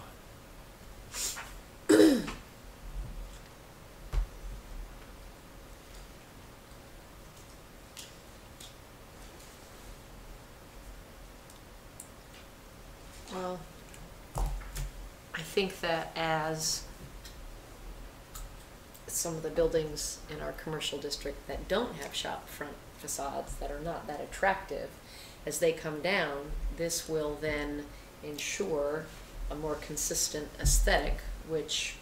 Well, I think that as some of the buildings in our commercial district that don't have shop front facades, that are not that attractive, as they come down, this will then ensure a more consistent aesthetic, which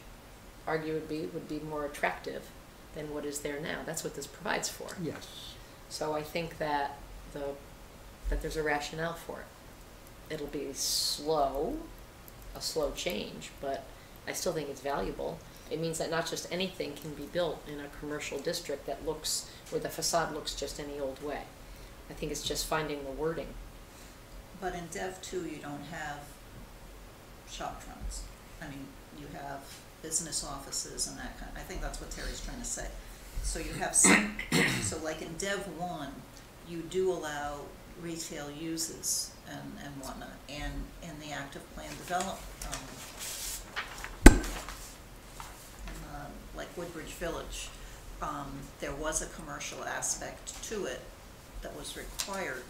arguably would be more attractive than what is there now. That's what this provides for. Yes. So I think that that there's a rationale for it. It'll be a slow change, but I still think it's valuable. It means that not just anything can be built in a commercial district that looks, where the facade looks just any old way. I think it's just finding the wording. But in Dev 2, you don't have shop fronts. I mean, you have business offices and that kind, I think that's what Terry's trying to say. So you have some, so like in Dev 1, you do allow retail uses and whatnot, and in the active plan develop, like Woodbridge Village, there was a commercial aspect to it that was required,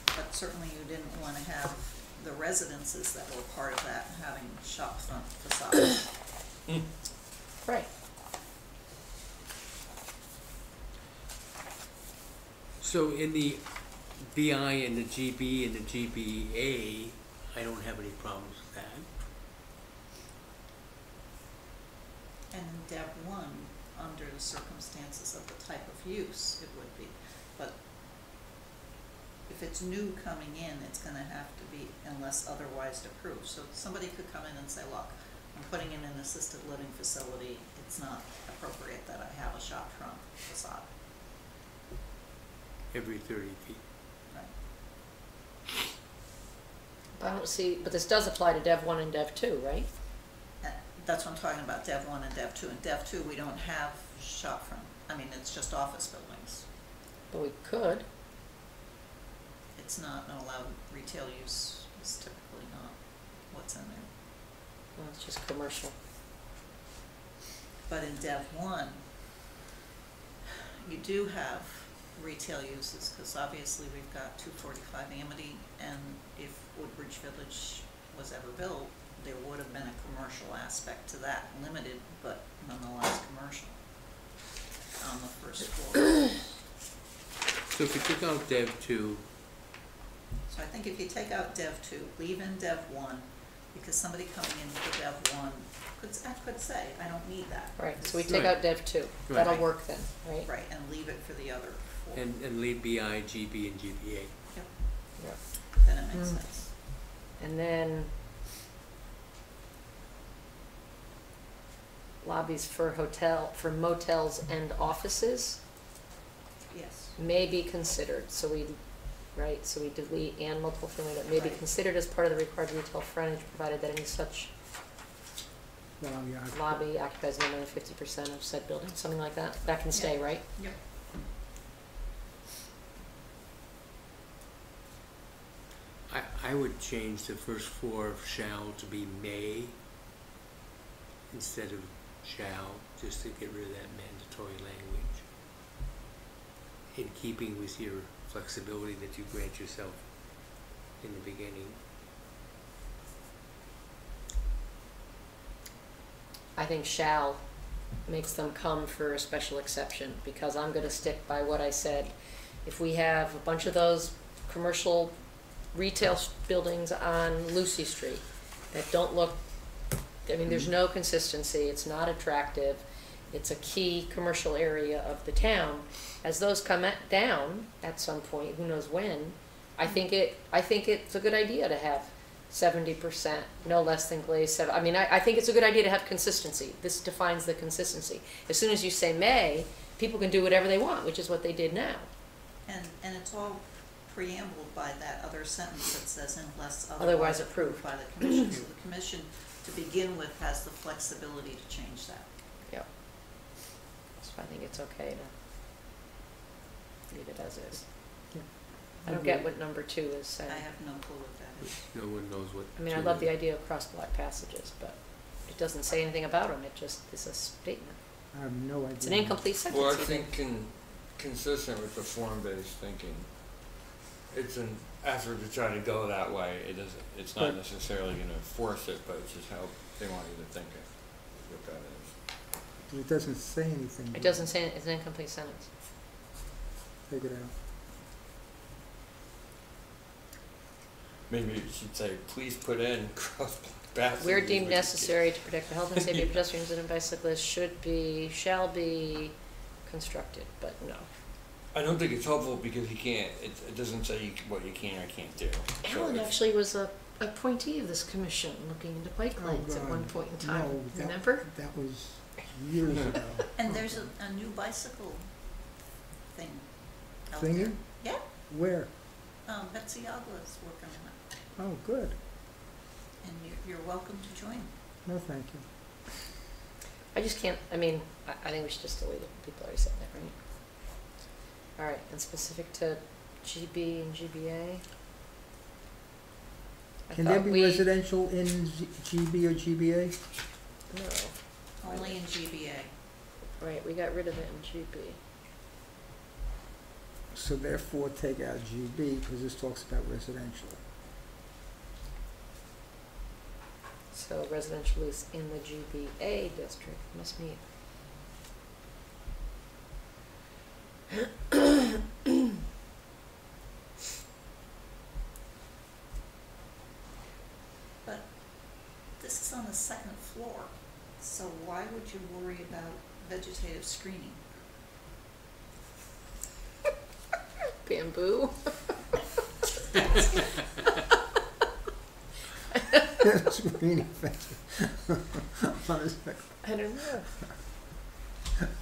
but certainly you didn't want to have the residences that were part of that having shop front facades. Right. So in the BI and the GB and the GBA, I don't have any problems with that. And in Dev 1, under the circumstances of the type of use, it would be. But if it's new coming in, it's gonna have to be unless otherwise approved. So somebody could come in and say, look, I'm putting in an assisted living facility, it's not appropriate that I have a shop front facade. Every 30 feet. Right. But I don't see, but this does apply to Dev 1 and Dev 2, right? That's what I'm talking about, Dev 1 and Dev 2. In Dev 2, we don't have shop front. I mean, it's just office buildings. But we could. It's not an allowed retail use, is typically not what's in there. Well, it's just commercial. But in Dev 1, you do have retail uses, because obviously we've got 245 Amity, and if Woodbridge Village was ever built, there would have been a commercial aspect to that, limited, but nonetheless commercial, on the first floor. So if you took out Dev 2, So I think if you take out Dev 2, leave in Dev 1, because somebody coming in for Dev 1 could say, I don't need that. Right, so we take Right. out Dev 2. Right. That'll work then, right? Right, and leave it for the other 4. and leave BI, GB, and GBA. Yep, Yep. then it makes sense. And then lobbies for motels and offices Yes. may be considered, so we delete and multiple family that may be Right. considered as part of the required retail frontage, provided that any such Well, yeah, lobby occupies no more than 50% of said building, something like that. That can stay, right? Yep. I would change the first four of shall to be may instead of shall, just to get rid of that mandatory language. In keeping with your flexibility that you grant yourself in the beginning. I think shall makes them come for a special exception, because I'm gonna stick by what I said. If we have a bunch of those commercial retail buildings on Lucy Street that don't look, I mean, there's no consistency, it's not attractive, it's a key commercial area of the town. As those come down at some point, who knows when, I think it's a good idea to have 70%, no less than glazed. I mean, I think it's a good idea to have consistency. This defines the consistency. As soon as you say may, people can do whatever they want, which is what they did now. And it's all preambled by that other sentence that says unless Otherwise otherwise approved. approved by the commission. So the commission, to begin with, has the flexibility to change that. Yep. So I think it's okay to leave it as is. Yeah. I don't get what number 2 is saying. I have no clue what that is. No one knows what. I mean, I love the idea of cross-block passages, but it doesn't say anything about them, it just is a statement. I have no idea. It's an incomplete sentence. Well, I even. think consistent with the form-based thinking, it's an effort to try to go that way. It's not But- necessarily gonna force it, but it's just how they want you to think it, what that is. It doesn't say anything. It doesn't say, it's an incomplete sentence. Take it out. Maybe you should say, please put in cross-block passages. Where deemed which is- necessary to protect the health and safety of pedestrians and bicyclists shall be constructed, but no. I don't think it's helpful because you can't, it doesn't say what you can or can't do. So Alan it's- actually was a appointee of this commission, looking into bike Oh, lanes at God. one point in time, No, that- remember? That was years ago. And there's a new bicycle thing out Thingy? there. Yeah, Where? Betsy Agla's working on it, Oh, good. and you're welcome to join. No, thank you. I just can't, I mean, I think we should just delete it, people already said that, right? All right, and specific to GB and GBA? I Can there thought be we- residential in GB or GBA? No, Only in GBA. right, we got rid of it in GB. So therefore, take out GB, because this talks about residential. So residential is in the GBA district, must meet. But this is on the second floor, so why would you worry about vegetative screening? Bamboo? Screening fence. On a second. I don't know.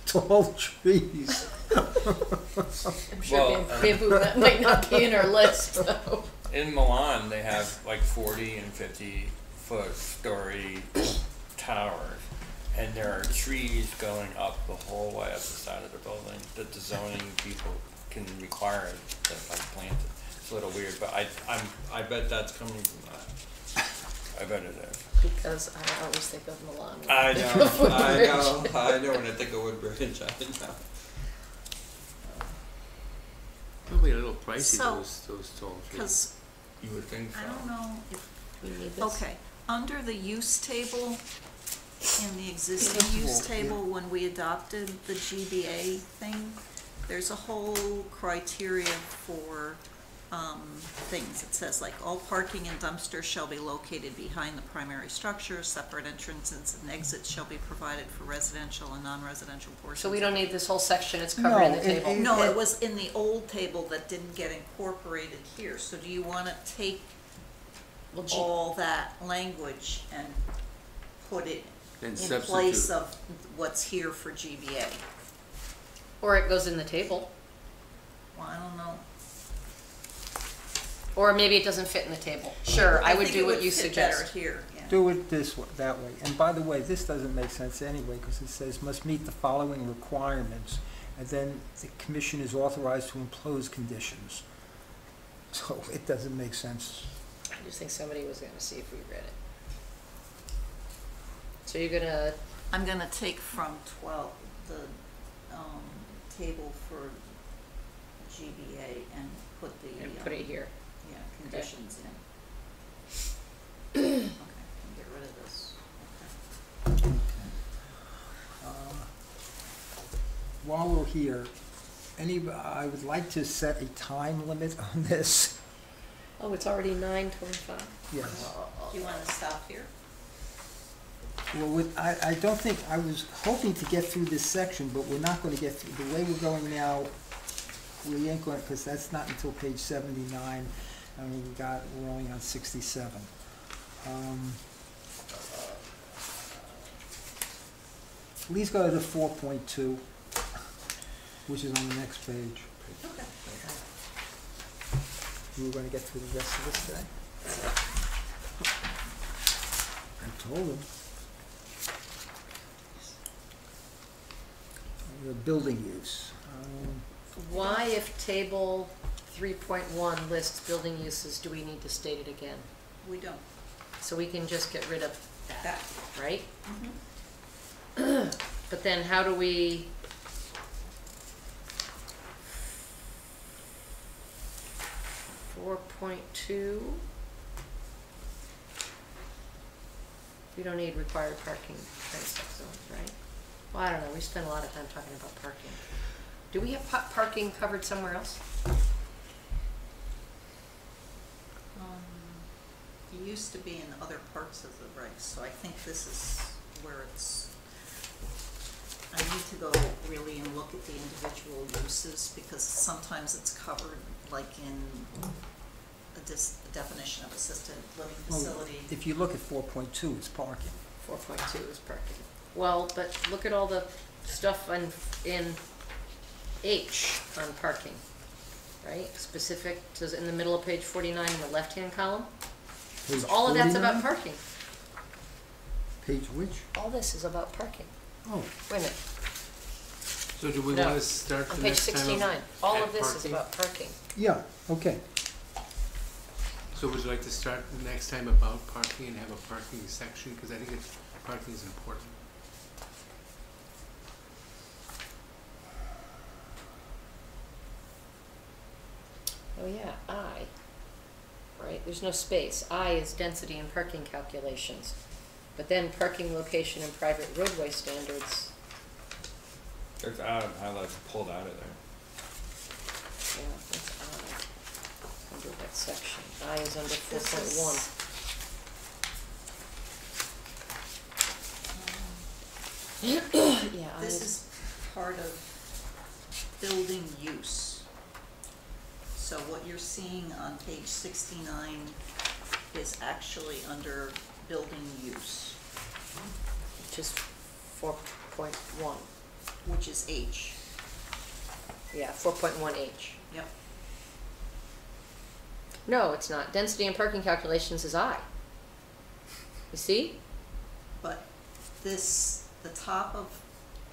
Tall trees. I'm sure Well, bamboo that might not be in our list, though. In Milan, they have like 40 and 50-foot story towers, and there are trees going up the whole way up the side of the building that the zoning people can require that like planted. It's a little weird, but I bet that's coming from that. I bet it is. Because I always think of Milan. I know, I know when I think of Woodbridge, I know. Probably a little pricey, So, those tall trees. Because You would think so. I don't know if, We need this. okay, under the use table, in the existing use table, when we adopted the GBA thing, there's a whole criteria for things. It says like all parking and dumpsters shall be located behind the primary structure, separate entrances and exits shall be provided for residential and non-residential portions. So we don't need this whole section, it's covered in the No, table. No, it was in the old table that didn't get incorporated here, so do you wanna take Well, all that language and put it Then in substitute. place of what's here for GBA. Or it goes in the table, Well, I don't know. or maybe it doesn't fit in the table. Sure, I would think do it what you fit better suggest. here, yeah. Do it this way, that way. And by the way, this doesn't make sense anyway, because it says must meet the following requirements, and then the commission is authorized to impose conditions. So it doesn't make sense. I just think somebody was gonna see if we read it. So you're gonna, I'm gonna take from 12, the table for GBA and put the, and put it here. yeah, conditions in. Okay, and get rid of this. Okay. While we're here, I would like to set a time limit on this. Oh, it's already 9:25. Yes. Do you wanna stop here? Well, I don't think, I was hoping to get through this section, but we're not gonna get through, the way we're going now, we ain't going, because that's not until page 79, and we're only on 67. Please go to the 4.2, which is on the next page. Okay. We were gonna get through the rest of this today. I told him. The building use. Why, if table 3.1 lists building uses, do we need to state it again? We don't. So we can just get rid of that, That. right? Mhm. But then how do we? .2. We don't need required parking transect zones, right? Well, I don't know, we spend a lot of time talking about parking. Do we have parking covered somewhere else? It used to be in other parts of the regs, so I think this is where it's, I need to go really and look at the individual uses, because sometimes it's covered like in a definition of assisted living facility. If you look at 4.2, it's parking. 4.2 is parking. Well, but look at all the stuff in H on parking, right? Specific to in the middle of page 49 in the left-hand column. Page All of that's about 49? parking. Page which? All this is about parking. Oh, Wait a minute. So do we No, want to start On the page next time? 69. All at of this is parking? about parking. yeah, okay. So would you like to start the next time about parking and have a parking section? Because I think parking is important. Oh yeah, I. Right, there's no space. I is density and parking calculations. But then parking location and private roadway standards. There's highlights pulled out of there. Yeah, that's I. Under that section. I is under 4.1. Yeah, I This is part of building use. So what you're seeing on page 69 is actually under building use, which is 4.1. which is H. Yeah, 4.1H. Yep. No, it's not. Density and parking calculations is I. You see? But this, the top of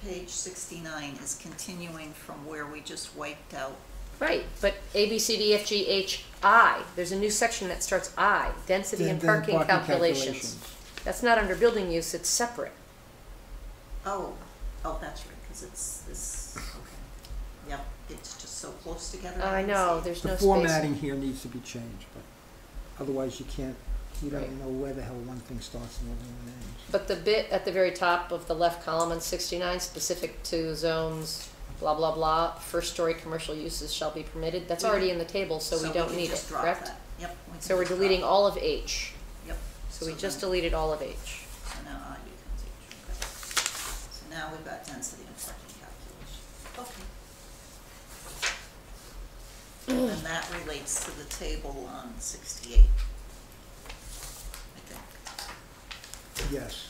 page 69 is continuing from where we just wiped out. Right, but A, B, C, D, F, G, H, I. There's a new section that starts I, density and Then parking calculations. That's not under building use, it's separate. Oh, that's right, because it's this, okay. Yep, it's just so close together. I can know, see. there's The no space. formatting here needs to be changed, but otherwise you can't, you Right. don't know where the hell one thing starts and the other one ends. But the bit at the very top of the left column on 69, specific to zones, blah, blah, blah, first-story commercial uses shall be permitted, that's already in the table, so we don't can need it, just drop correct? that. Yep. we can So we're just drop deleting it. all of H. Yep. So we So just then- deleted all of H. So now I becomes H, okay. So now we've got density and parking calculation. Okay. And that relates to the table on 68, I think. Yes.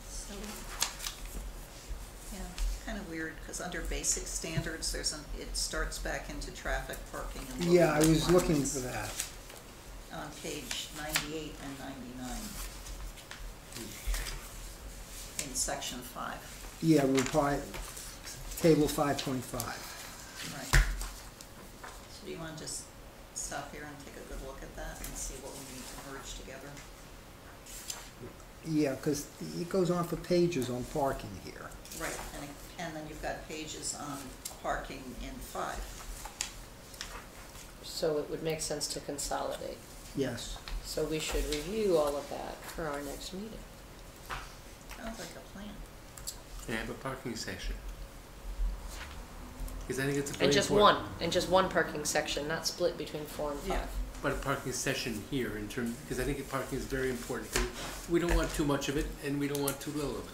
So, yeah, kind of weird, because under basic standards, it starts back into traffic, parking, and loading Yeah, I was looking requirements for that. on page 98 and 99 in section 5. Yeah, reply, table 5.5. Right. So do you want to just stop here and take a good look at that and see what we need to merge together? Yeah, because it goes on for pages on parking here. Right, and then you've got pages on parking in 5. So it would make sense to consolidate. Yes. So we should review all of that for our next meeting. Sounds like a plan. And have a parking section. Because I think it's a very And just one parking section, not split between 4 and 5. Yeah. But a parking session here in terms, because I think parking is very important. 'Cause we don't want too much of it and we don't want too little of it.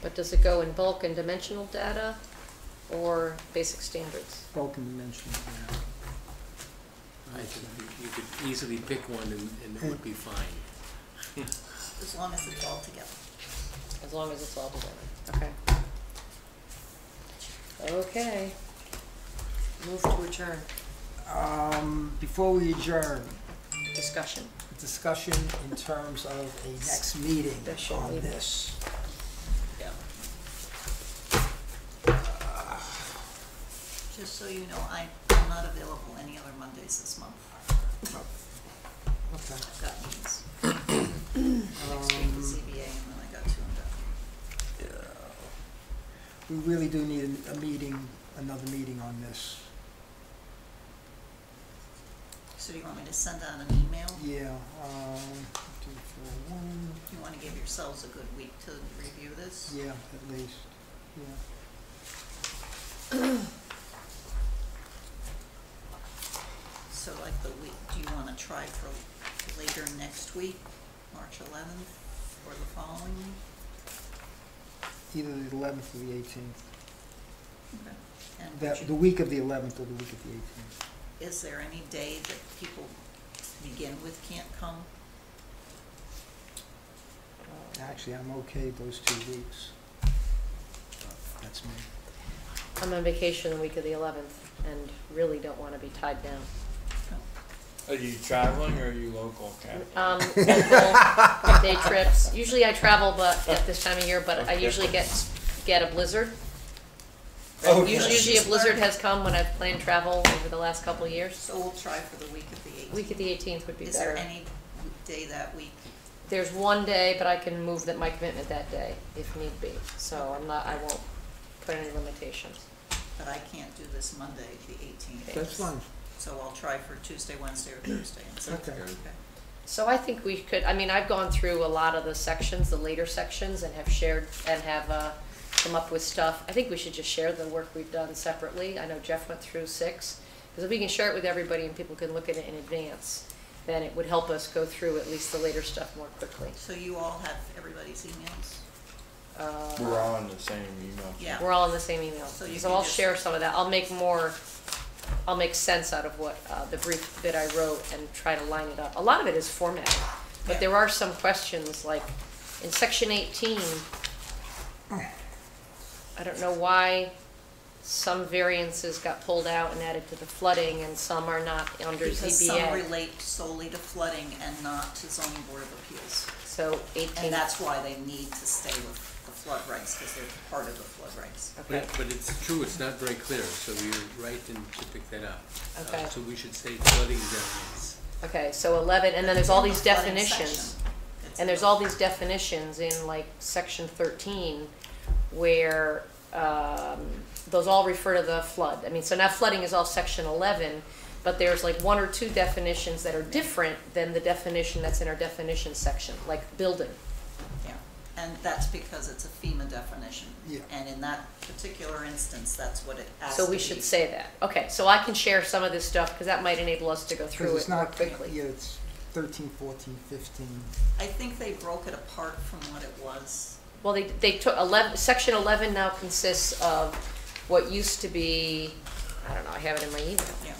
But does it go in bulk and dimensional data or basic standards? Bulk and dimensional, yeah. I think you could easily pick one and it would be fine. As long as it's all together. As long as it's all together. Okay. Okay. Move to adjourn. Before we adjourn, Discussion. discussion in terms of a next meeting Special on meeting. this. Yeah. Just so you know, I'm not available any other Mondays this month. Okay. I've got meetings. Next week the ZBA, and then I got 2 in Dublin. We really do need a meeting, another meeting on this. So do you want me to send out an email? Yeah, 241, You want to give yourselves a good week to review this? yeah, at least, yeah. So like the week, do you want to try for later next week, March 11th, or the following week? Either the 11th or the 18th. Okay. And would The you, week of the 11th or the week of the 18th. is there any day that people begin with can't come? Actually, I'm okay those 2 weeks. That's me. I'm on vacation the week of the 11th and really don't want to be tied down. Are you traveling or are you local, Kat? Local day trips. Usually I travel, but at this time of year, but I Okay. usually get a blizzard. Oh, Usually a blizzard has come when I've planned travel over the last couple of years. So we'll try for the week of the 18th. Week of the 18th would be Is there better. any day that week? There's one day, but I can move my commitment that day if need be. So I won't put any limitations. But I can't do this Monday, the 18th. That's fine. So I'll try for Tuesday, Wednesday, or Thursday. Okay. So I think we could, I've gone through a lot of the sections, the later sections, and have shared, and have come up with stuff. I think we should just share the work we've done separately. I know Jeff went through 6. Because if we can share it with everybody and people can look at it in advance, then it would help us go through at least the later stuff more quickly. So you all have everybody's emails? We're all in the same email. Yeah. We're all in the same email. So you So can I'll just- share some of that. I'll make sense out of what, the brief that I wrote and try to line it up. A lot of it is formatted, but Yeah. there are some questions, like in section 18, I don't know why some variances got pulled out and added to the flooding and some are not under Because some ZBA. relate solely to flooding and not to zoning board of appeals. So 18. And that's why they need to stay with the flood regs, because they're part of the flood regs. Okay, But it's true, it's not very clear, so you're right to pick that up. Okay. So we should say flooding variance. okay, so 11, and then there's all these It's in the flooding definitions. section. It's in And there's the- all these definitions in like section 13 where those all refer to the flood. So now flooding is all section 11, but there's like 1 or 2 definitions that are different than the definition that's in our definition section, like building. Yeah, and that's because it's a FEMA definition. Yeah. And in that particular instance, that's what it has to So be. we should say that. Okay, so I can share some of this stuff because that might enable us to go through Because it it's more not, quickly. yeah, it's 13, 14, 15. I think they broke it apart from what it was. Well, they took section 11 now consists of what used to be, I don't know, I have it in my email. Yeah.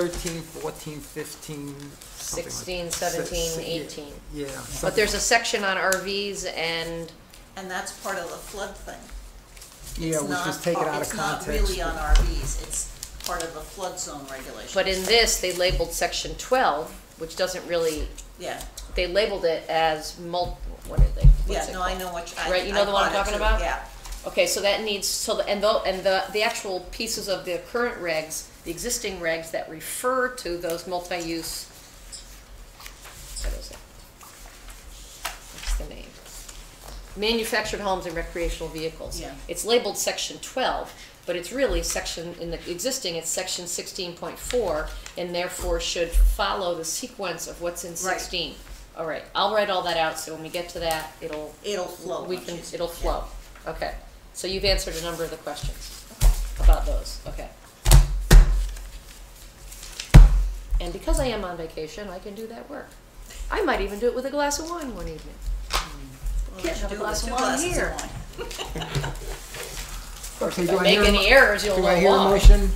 13, 14, 15, something like 16, 17, Si- si- 18. Yeah. But something there's a like- section on RVs and, And that's part of the flood thing. Yeah, It's which not was taken par- out of It's not context. really on RVs, it's part of the flood zone regulations. but in this, they labeled section 12, which doesn't really, Yeah, they labeled it as what are they? what's yeah, it no, I called? know what you. Right, you know the one I'm caught it talking too, about? Yeah, Okay, so that needs, so, the actual pieces of the current regs, the existing regs that refer to those multi-use, what is it? What's the name? Manufactured homes and recreational vehicles. Yeah. It's labeled section 12, but it's really section, in the existing, it's section 16.4, and therefore should follow the sequence of what's in Right. 16. All right, I'll write all that out, so when we get to that, it'll flow. we once can, you- it'll yeah. flow. Okay, so you've answered a number of the questions about those, okay. And because I am on vacation, I can do that work. I might even do it with a glass of wine one evening. Well, Can't you have a do glass with of two wine glasses here. Okay, If do I I make hear a any mo- errors, you'll Do know I hear a why. motion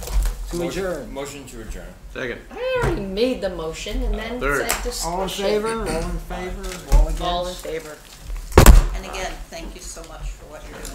to adjourn? Motion to adjourn. Second. I already made the motion and then Third. said discussion. All in favor, all in favor, all against? All in favor. And again, thank you so much for what you're doing.